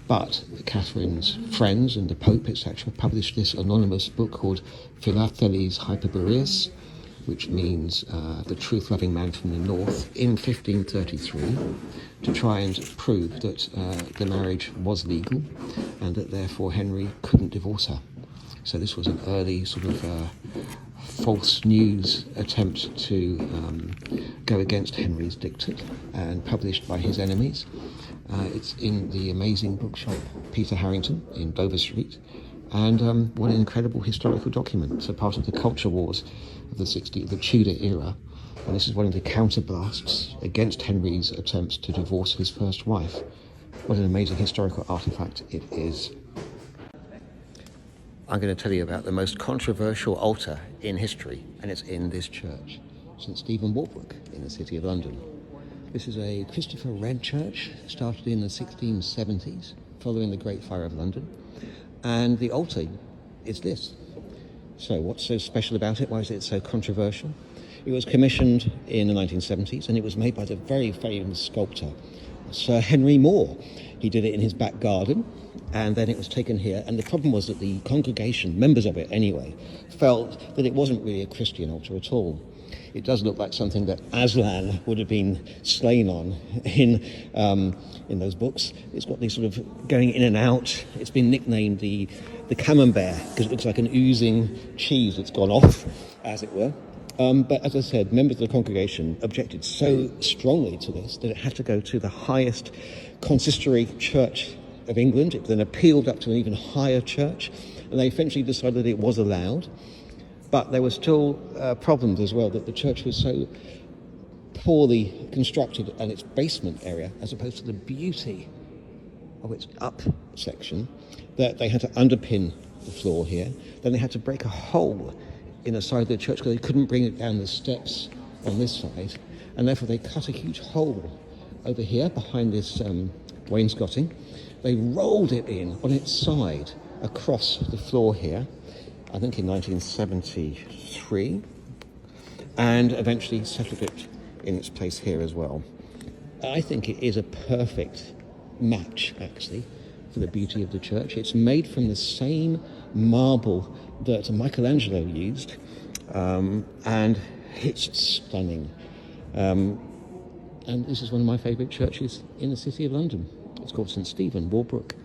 But Catherine's friends and the Pope, etc., published this anonymous book called Philatheles Hyperboreus, which means the truth-loving man from the north, in 1533, to try and prove that the marriage was legal and that therefore Henry couldn't divorce her. So this was an early sort of false news attempt to go against Henry's dictate, and published by his enemies. It's in the amazing bookshop Peter Harrington in Dover Street. And what an incredible historical document. So part of the culture wars of the Tudor era. And this is one of the counterblasts against Henry's attempts to divorce his first wife. What an amazing historical artifact it is. I'm going to tell you about the most controversial altar in history, and it's in this church, St. Stephen Walbrook in the City of London. This is a Christopher Wren Church, started in the 1670s, following the Great Fire of London. And the altar is this. So what's so special about it? Why is it so controversial? It was commissioned in the 1970s, and it was made by the very famous sculptor, Sir Henry Moore. He did it in his back garden, and then it was taken here. And the problem was that the congregation, members of it anyway, felt that it wasn't really a Christian altar at all. It does look like something that Aslan would have been slain on in those books. It's got these sort of going in and out. It's been nicknamed the camembert because it looks like an oozing cheese that's gone off, as it were. But as I said, members of the congregation objected so strongly to this that it had to go to the highest consistory church of England. It then appealed up to an even higher church, and they eventually decided it was allowed. But there were still problems as well, that the church was so poorly constructed and its basement area, as opposed to the beauty of its up section, that they had to underpin the floor here. Then they had to break a hole in the side of the church because they couldn't bring it down the steps on this side. And therefore they cut a huge hole over here behind this wainscoting. They rolled it in on its side across the floor here, I think in 1973, and eventually settled it in its place here as well. I think it is a perfect match, actually, for the beauty of the church. It's made from the same marble that Michelangelo used, and it's stunning. And this is one of my favourite churches in the City of London. It's called St. Stephen, Walbrook,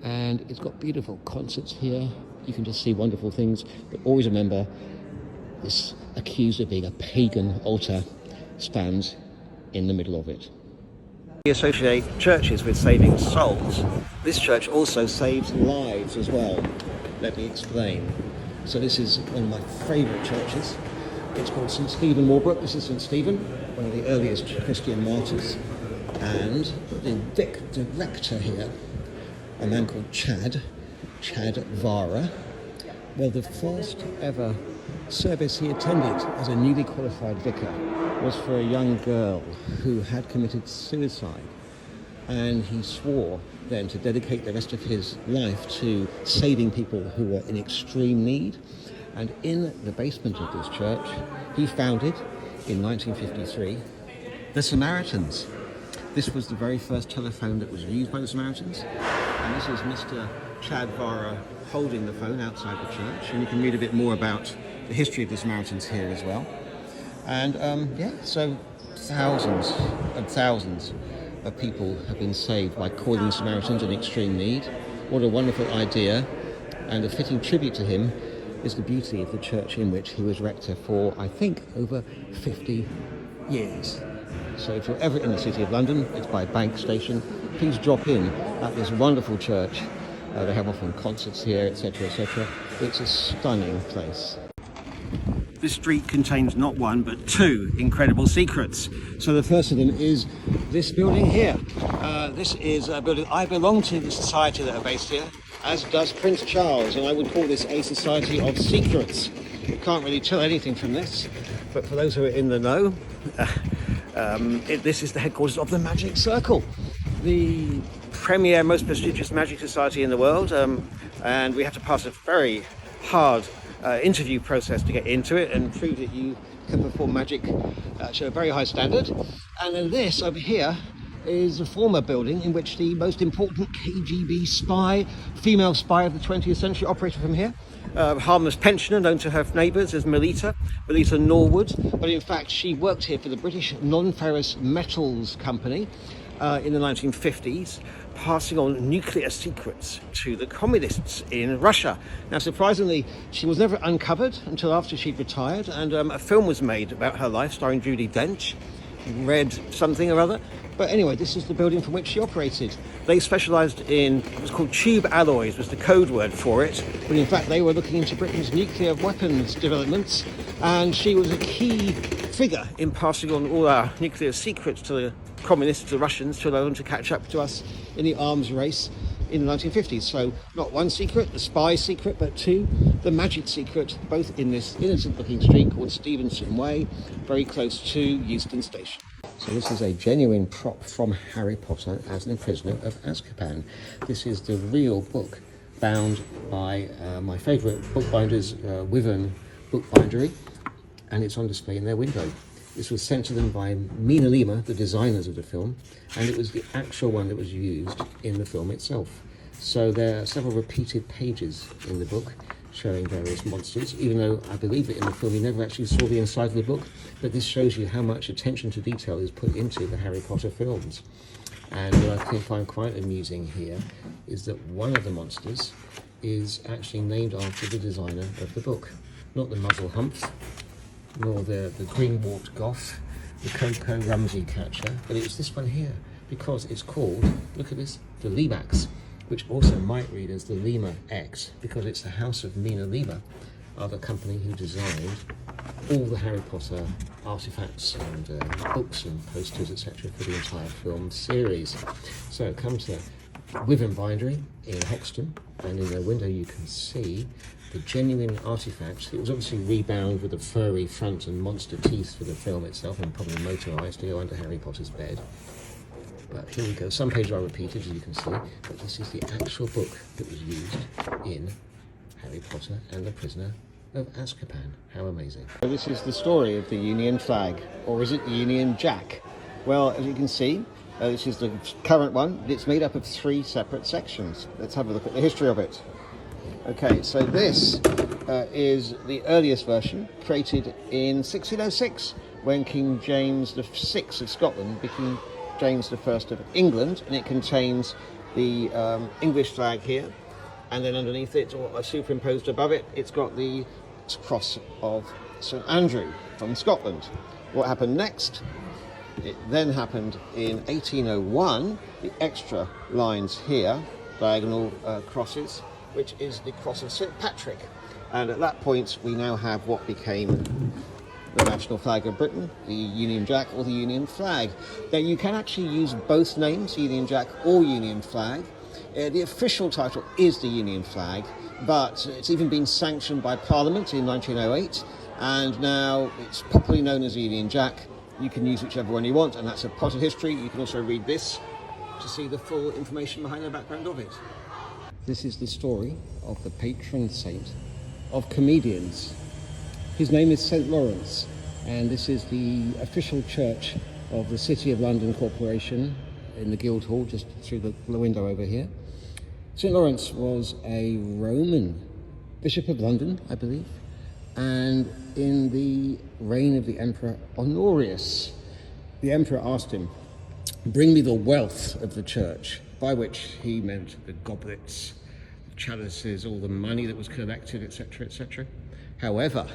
and it's got beautiful concerts here. You can just see wonderful things, but always remember this accused of being a pagan altar stands in the middle of it. We associate churches with saving souls. This church also saves lives as well. Let me explain. So this is one of my favourite churches. It's called St. Stephen Walbrook. This is St. Stephen, one of the earliest Christian martyrs. And the director here, a man called Chad Vara. Well, the first ever service he attended as a newly qualified vicar was for a young girl who had committed suicide. And he swore then to dedicate the rest of his life to saving people who were in extreme need. And in the basement of this church, he founded, in 1953, the Samaritans. This was the very first telephone that was used by the Samaritans. And this is Mr. Chad Vara holding the phone outside the church. And you can read a bit more about the history of the Samaritans here as well. And so thousands and thousands of people have been saved by calling the Samaritans in extreme need. What a wonderful idea. And a fitting tribute to him is the beauty of the church in which he was rector for, I think, over 50 years. So if you're ever in the City of London, it's by Bank Station, please drop in at this wonderful church. They have often concerts here, etc., etc. It's a stunning place. This street contains not one, but two incredible secrets. So the first of them is this building here. This is a building, I belong to the society that are based here, as does Prince Charles, and I would call this a society of secrets. You can't really tell anything from this, but for those who are in the know, this is the headquarters of the Magic Circle, the premier, most prestigious magic society in the world, and we have to pass a very hard interview process to get into it and prove that you can perform magic to a very high standard. And then this over here is a former building in which the most important KGB spy, female spy of the 20th century, operated from here. Harmless pensioner known to her neighbours as Melita Norwood, but in fact she worked here for the British Non-Ferrous Metals Company in the 1950s, passing on nuclear secrets to the communists in Russia. Now, surprisingly, she was never uncovered until after she'd retired, and a film was made about her life starring Judi Dench, Red something or other. But anyway, this is the building from which she operated. They specialised in what was called tube alloys, was the code word for it, but in fact they were looking into Britain's nuclear weapons developments, and she was a key figure in passing on all our nuclear secrets to the communists, the Russians, to allow them to catch up to us in the arms race in the 1950s. So not one secret, the spy secret, but two, the magic secret, both in this innocent looking street called Stevenson Way, very close to Euston Station. So this is a genuine prop from Harry Potter as the Prisoner of Azkaban. This is the real book bound by my favourite bookbinders, Wren Bookbindery, and it's on display in their window. This was sent to them by Mina Lima, the designers of the film, and it was the actual one that was used in the film itself. So there are several repeated pages in the book showing various monsters, even though I believe that in the film you never actually saw the inside of the book, but this shows you how much attention to detail is put into the Harry Potter films. And what I find quite amusing here is that one of the monsters is actually named after the designer of the book. Not the Muzzle Humph, nor the Green-Walked Goth, the Cocoa Rumsey Catcher, but it's this one here, because it's called, look at this, the Limax, which also might read as the Lima X, because it's the house of Mina Lima, are the company who designed all the Harry Potter artifacts and books and posters, etc., for the entire film series. So come to Withan Bindery in Hoxton, and in their window you can see the genuine artifact. It was obviously rebound with a furry front and monster teeth for the film itself, and probably motorised to go under Harry Potter's bed. But here we go, some pages are repeated, as you can see, but this is the actual book that was used in Harry Potter and the Prisoner of Azkaban. How amazing. So this is the story of the Union flag, or is it the Union Jack? Well, as you can see, this is the current one. It's made up of three separate sections. Let's have a look at the history of it. Okay, so this is the earliest version, created in 1606, when King James VI of Scotland became James I of England, and it contains the English flag here, and then underneath it, or superimposed above it, it's got the cross of St Andrew from Scotland. What happened next? It then happened in 1801, the extra lines here, diagonal crosses, which is the cross of St Patrick, and at that point we now have what became the national flag of Britain, the Union Jack or the Union Flag. Now you can actually use both names, Union Jack or Union Flag. The official title is the Union Flag, but it's even been sanctioned by Parliament in 1908, and now it's popularly known as the Union Jack. You can use whichever one you want, and that's a Potter history. You can also read this to see the full information behind the background of it. This is the story of the patron saint of comedians. His name is St Lawrence, and this is the official church of the City of London Corporation in the Guildhall, just through the window over here. St Lawrence was a Roman Bishop of London, I believe, and in the reign of the Emperor Honorius, the Emperor asked him, "Bring me the wealth of the church," by which he meant the goblets, the chalices, all the money that was collected, etc., etc. However,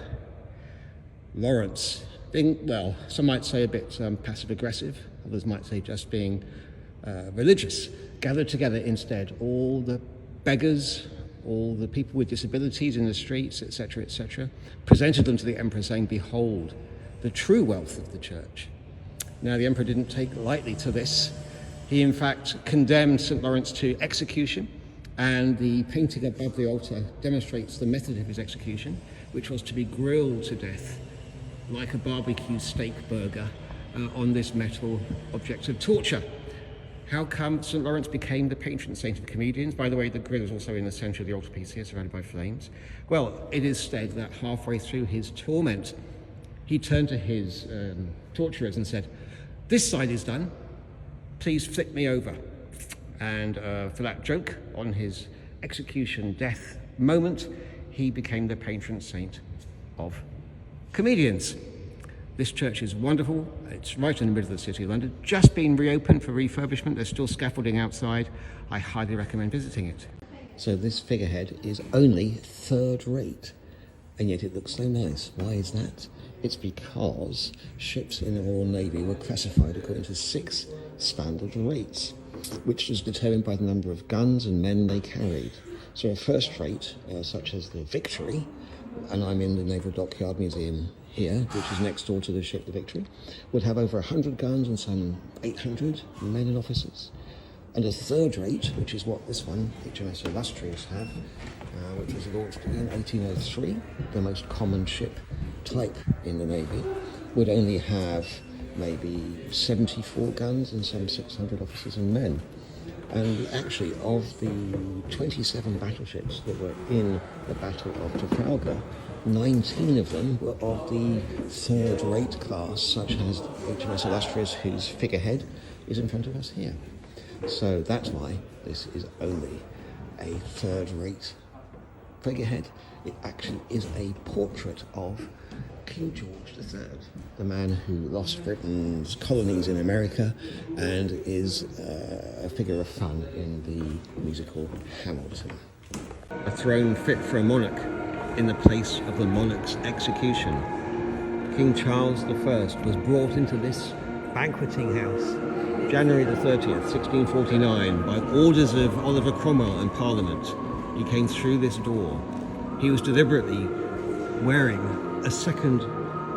Lawrence being, well, some might say a bit passive-aggressive, others might say just being religious, gathered together instead all the beggars, all the people with disabilities in the streets, etc., presented them to the emperor saying, behold, the true wealth of the church. Now, the emperor didn't take lightly to this. He, in fact, condemned St. Lawrence to execution, and the painting above the altar demonstrates the method of his execution, which was to be grilled to death like a barbecue steak burger on this metal object of torture. How come St. Lawrence became the patron saint of comedians? By the way, the grill is also in the centre of the altarpiece here, surrounded by flames. Well, it is said that halfway through his torment, he turned to his torturers and said, this side is done, please flip me over. And for that joke, on his execution death moment, he became the patron saint of comedians. This church is wonderful. It's right in the middle of the city of London. Just been reopened for refurbishment. There's still scaffolding outside. I highly recommend visiting it. So this figurehead is only third rate, and yet it looks so nice. Why is that? It's because ships in the Royal Navy were classified according to 6 standard rates, which was determined by the number of guns and men they carried. So a first rate, such as the Victory, and I'm in the Naval Dockyard Museum here, which is next door to the ship, the Victory, would have over 100 guns and some 800 men and officers. And a third rate, which is what this one, HMS Illustrious, have, which was launched in 1803, the most common ship type in the Navy, would only have maybe 74 guns and some 600 officers and men. And actually, of the 27 battleships that were in the Battle of Trafalgar, 19 of them were of the third-rate class, such as HMS Illustrious, whose figurehead is in front of us here. So that's why this is only a third-rate figurehead. It actually is a portrait of King George III, the man who lost Britain's colonies in America and is a figure of fun in the musical Hamilton. A throne fit for a monarch in the place of the monarch's execution. King Charles I was brought into this banqueting house January the 30th, 1649, by orders of Oliver Cromwell and Parliament. He came through this door. He was deliberately wearing a second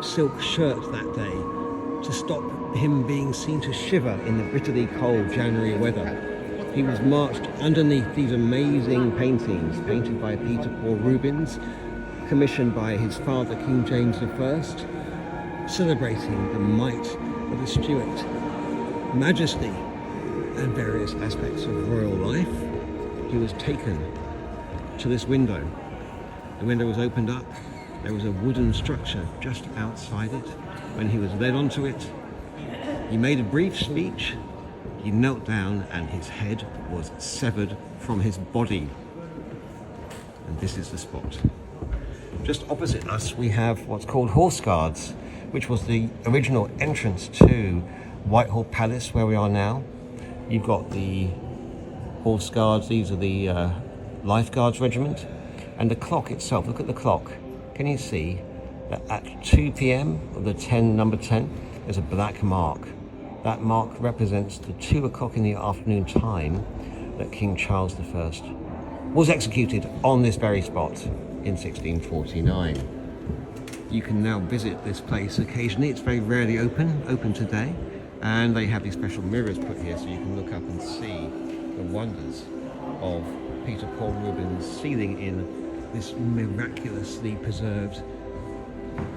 silk shirt that day to stop him being seen to shiver in the bitterly cold January weather. He was marched underneath these amazing paintings, painted by Peter Paul Rubens, commissioned by his father, King James I, celebrating the might of the Stuart majesty and various aspects of royal life. He was taken to this window. The window was opened up. There was a wooden structure just outside it. When he was led onto it, he made a brief speech. He knelt down and his head was severed from his body. And this is the spot. Just opposite us, we have what's called Horse Guards, which was the original entrance to Whitehall Palace, where we are now. You've got the Horse Guards, these are the Life Guards Regiment. And the clock itself, look at the clock. Can you see that at 2 p.m, or the number 10, there's a black mark. That mark represents the 2 o'clock in the afternoon time that King Charles I was executed on this very spot in 1649. You can now visit this place occasionally. It's very rarely open today. And they have these special mirrors put here so you can look up and see the wonders of Peter Paul Rubens sealing in this miraculously preserved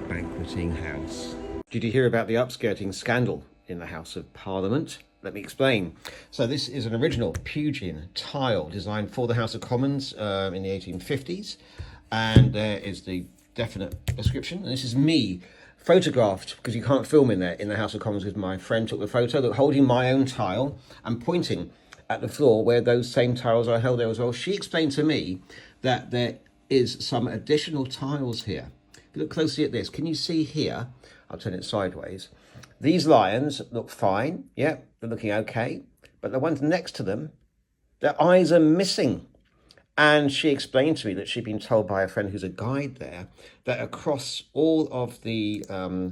banqueting house. Did you hear about the upskirting scandal in the House of Parliament? Let me explain. So this is an original Pugin tile designed for the House of Commons in the 1850s. And there is the definite description. And this is me photographed, because you can't film in there, in the House of Commons, because my friend took the photo, look, holding my own tile and pointing at the floor where those same tiles are held there as well. She explained to me that there is some additional tiles here. If you look closely at this, can you see here? I'll turn it sideways. These lions look fine. Yep, they're looking okay. But the ones next to them, their eyes are missing. And she explained to me that she'd been told by a friend who's a guide there that across all of the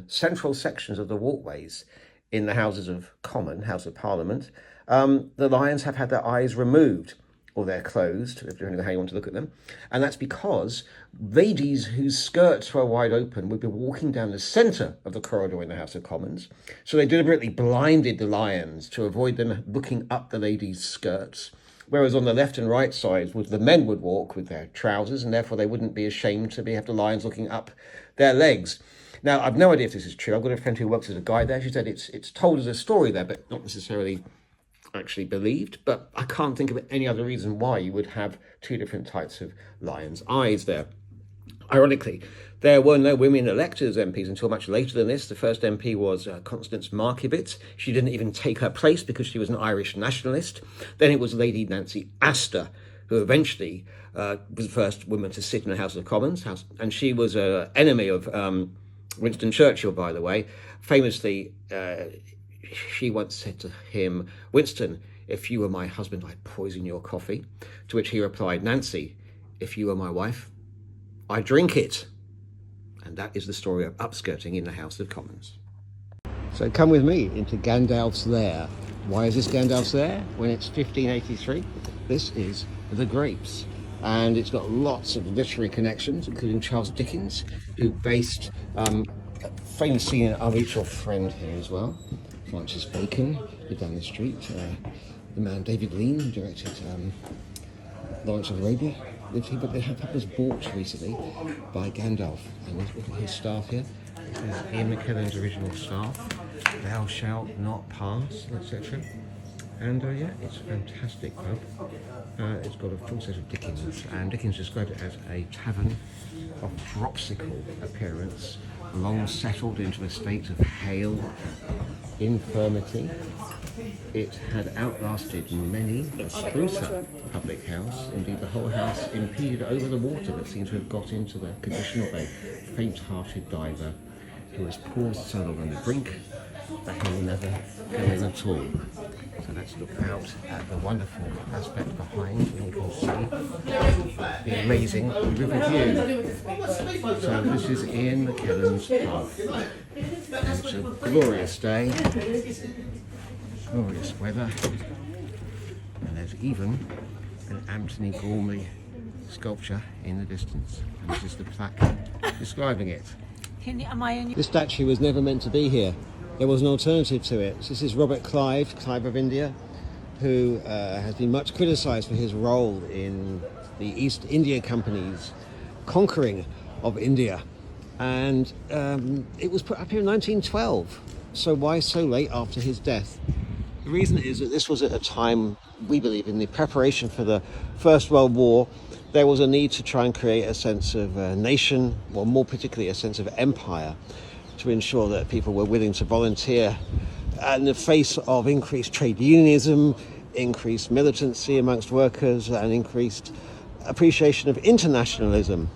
central sections of the walkways in the Houses of Commons, House of Parliament, the lions have had their eyes removed, or they're closed, depending on how you want to look at them. And that's because ladies whose skirts were wide open would be walking down the centre of the corridor in the House of Commons. So they deliberately blinded the lions to avoid them looking up the ladies' skirts. Whereas on the left and right sides, the men would walk with their trousers, and therefore they wouldn't be ashamed to have the lions looking up their legs. Now, I've no idea if this is true. I've got a friend who works as a guide there. She said it's told as a story there, but not necessarily actually believed. But I can't think of any other reason why you would have two different types of lions' eyes there. Ironically, there were no women elected as MPs until much later than this. The first MP was Constance Markievicz. She didn't even take her place because she was an Irish nationalist. Then it was Lady Nancy Astor, who eventually was the first woman to sit in the House of Commons. And she was an enemy of Winston Churchill, by the way. Famously, she once said to him, "Winston, if you were my husband, I'd poison your coffee." To which he replied, "Nancy, if you were my wife, I drink it." And that is the story of upskirting in the House of Commons. So come with me into Gandalf's lair. Why is this Gandalf's lair? When it's 1583, this is the Grapes. And it's got lots of literary connections, including Charles Dickens, who based famous scene in Our Mutual Friend here as well. Francis Bacon, lived down the street. The man David Lean, who directed Lawrence of Arabia, lived here, but the pub was bought recently by Gandalf. And look at his staff here. This is Ian McKellen's original staff. Thou shalt not pass, etc. And yeah, it's a fantastic pub. It's got a full set of Dickens, and Dickens described it as a tavern of dropsical appearance, long settled into a state of hale infirmity. It had outlasted many a sprucer public house. Indeed, the whole house impeded over the water that seemed to have got into the condition of a faint-hearted diver who has paused so long on the brink that he will never go in at all. So let's look out at the wonderful aspect behind, and you can see the amazing river view. So this is Ian McKellen's pub. It's a glorious day, glorious weather, and there's even an Anthony Gormley sculpture in the distance. And this is the plaque describing it. This statue was never meant to be here. There was an alternative to it. This is Robert Clive of India, who has been much criticised for his role in the East India Company's conquering of India. And it was put up here in 1912. So why so late after his death? The reason is that this was at a time, we believe, in the preparation for the First World War. There was a need to try and create a sense of nation, or more particularly a sense of empire, to ensure that people were willing to volunteer in the face of increased trade unionism, increased militancy amongst workers, and increased appreciation of internationalism.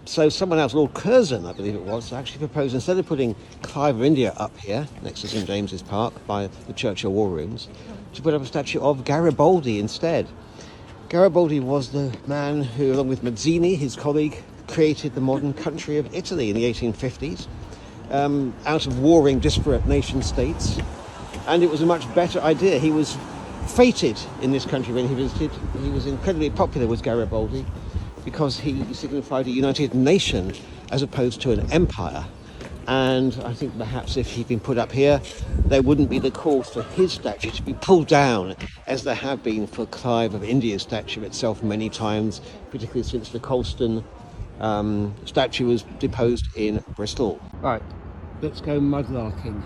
So someone else, Lord Curzon, I believe it was, actually proposed, instead of putting Clive of India up here, next to St James's Park, by the Churchill War Rooms, to put up a statue of Garibaldi instead. Garibaldi was the man who, along with Mazzini, his colleague, created the modern country of Italy in the 1850s, out of warring, disparate nation states. And it was a much better idea. He was feted in this country when he visited. He was incredibly popular with Garibaldi because he signified a united nation as opposed to an empire. And I think perhaps if he'd been put up here, there wouldn't be the call for his statue to be pulled down, as there have been for Clive of India's statue itself many times, particularly since the Colston statue was deposed in Bristol. Right, let's go mudlarking.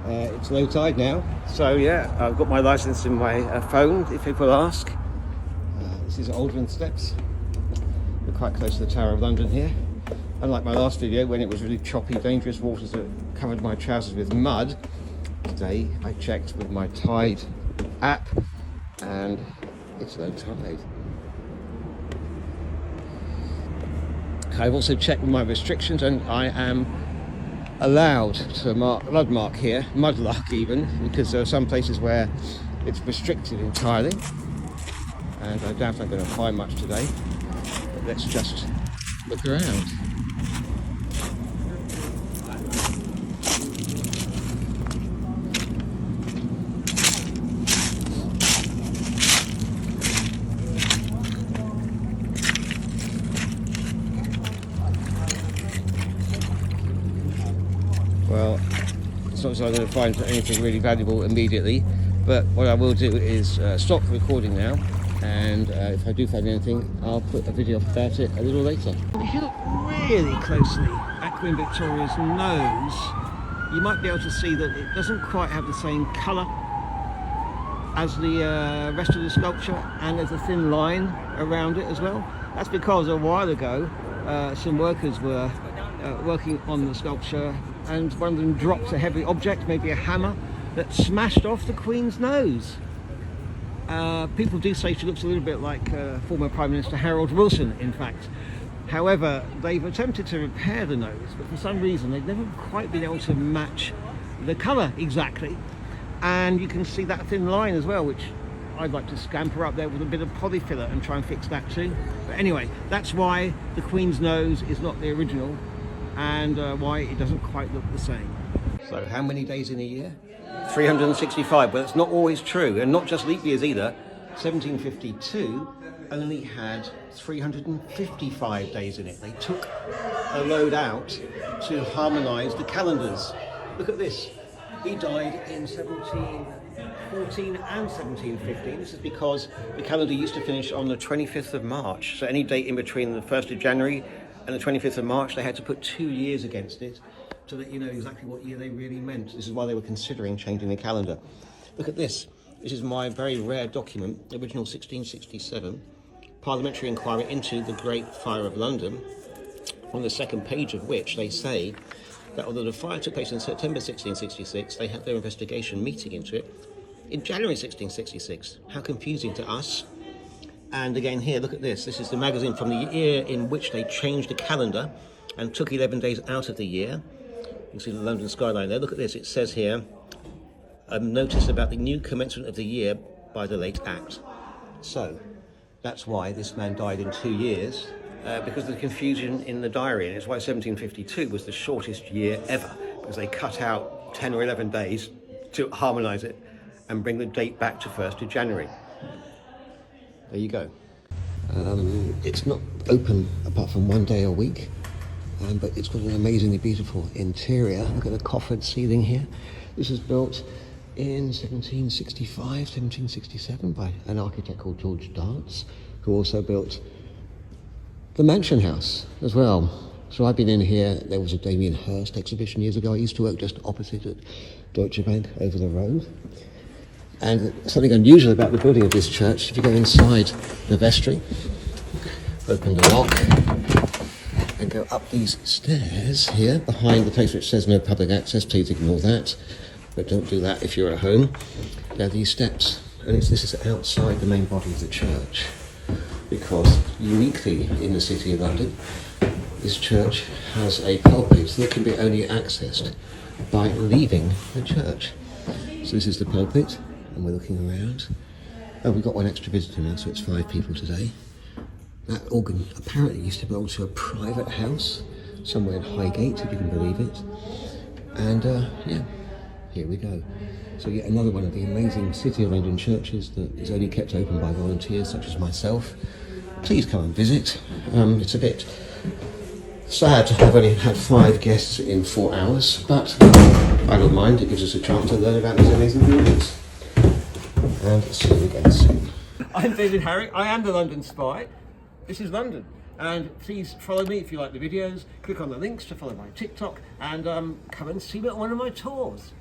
It's low tide now, so yeah, I've got my licence in my phone, if people ask. This is Aldrin Steps. We're quite close to the Tower of London here. Unlike my last video, when it was really choppy, dangerous waters that covered my trousers with mud, today I checked with my Tide app and it's low tide. I've also checked with my restrictions and I am allowed to mudlark here, mudlark even, because there are some places where it's restricted entirely. and I doubt I'm going to find much today. But let's just look around. Well, it's not as I'm going to find anything really valuable immediately, but what I will do is stop recording now, and if I do find anything, I'll put a video up about it a little later. If you look really closely at Queen Victoria's nose, you might be able to see that it doesn't quite have the same colour as the rest of the sculpture, and there's a thin line around it as well. That's because a while ago some workers were working on the sculpture, and one of them dropped a heavy object, maybe a hammer, that smashed off the Queen's nose. People do say she looks a little bit like former Prime Minister Harold Wilson, in fact. However, they've attempted to repair the nose, but for some reason they've never quite been able to match the colour exactly. And you can see that thin line as well, which I'd like to scamper up there with a bit of polyfiller and try and fix that too. But anyway, that's why the Queen's nose is not the original, and why it doesn't quite look the same. So how many days in a year? 365, but it's not always true, and not just leap years either. 1752 only had 355 days in it. They took a load out to harmonise the calendars. Look at this. He died in 1714 and 1715. This is because the calendar used to finish on the 25th of March. So any date in between the 1st of January and the 25th of March, they had to put 2 years against it to let you know exactly what year they really meant. This is why they were considering changing the calendar. Look at this. This is my very rare document, original 1667, parliamentary inquiry into the Great Fire of London, on the second page of which they say that although the fire took place in September 1666, they had their investigation meeting into it in January 1666. How confusing to us. And again here, look at this. This is the magazine from the year in which they changed the calendar and took 11 days out of the year. You can see the London skyline there. Look at this. It says here, a notice about the new commencement of the year by the late Act. So that's why this man died in 2 years, because of the confusion in the diary. And it's why 1752 was the shortest year ever, because they cut out 10 or 11 days to harmonise it and bring the date back to 1st of January. There you go. It's not open apart from 1 day a week, but it's got an amazingly beautiful interior. Look at the coffered ceiling here. This was built in 1765, 1767 by an architect called George Dance, who also built the Mansion House as well. So I've been in here. There was a Damien Hirst exhibition years ago. I used to work just opposite at Deutsche Bank over the road. And something unusual about the building of this church, if you go inside the vestry, open the lock, and go up these stairs here, behind the place which says no public access, please ignore that, but don't do that if you're at home. There are these steps, and this is outside the main body of the church, because uniquely in the City of London, this church has a pulpit that can be only accessed by leaving the church. So this is the pulpit, and we're looking around. Oh, we've got one extra visitor now, so it's 5 people today. That organ apparently used to belong to a private house somewhere in Highgate, if you can believe it. And yeah, here we go. So yet another one of the amazing City of London churches that is only kept open by volunteers such as myself. Please come and visit. It's a bit sad to have only had 5 guests in 4 hours, but I don't mind. It gives us a chance to learn about these amazing buildings. And see you again soon. I'm David Harry. I am the London Spy. This is London. And please follow me if you like the videos. Click on the links to follow my TikTok, and come and see me at one of my tours.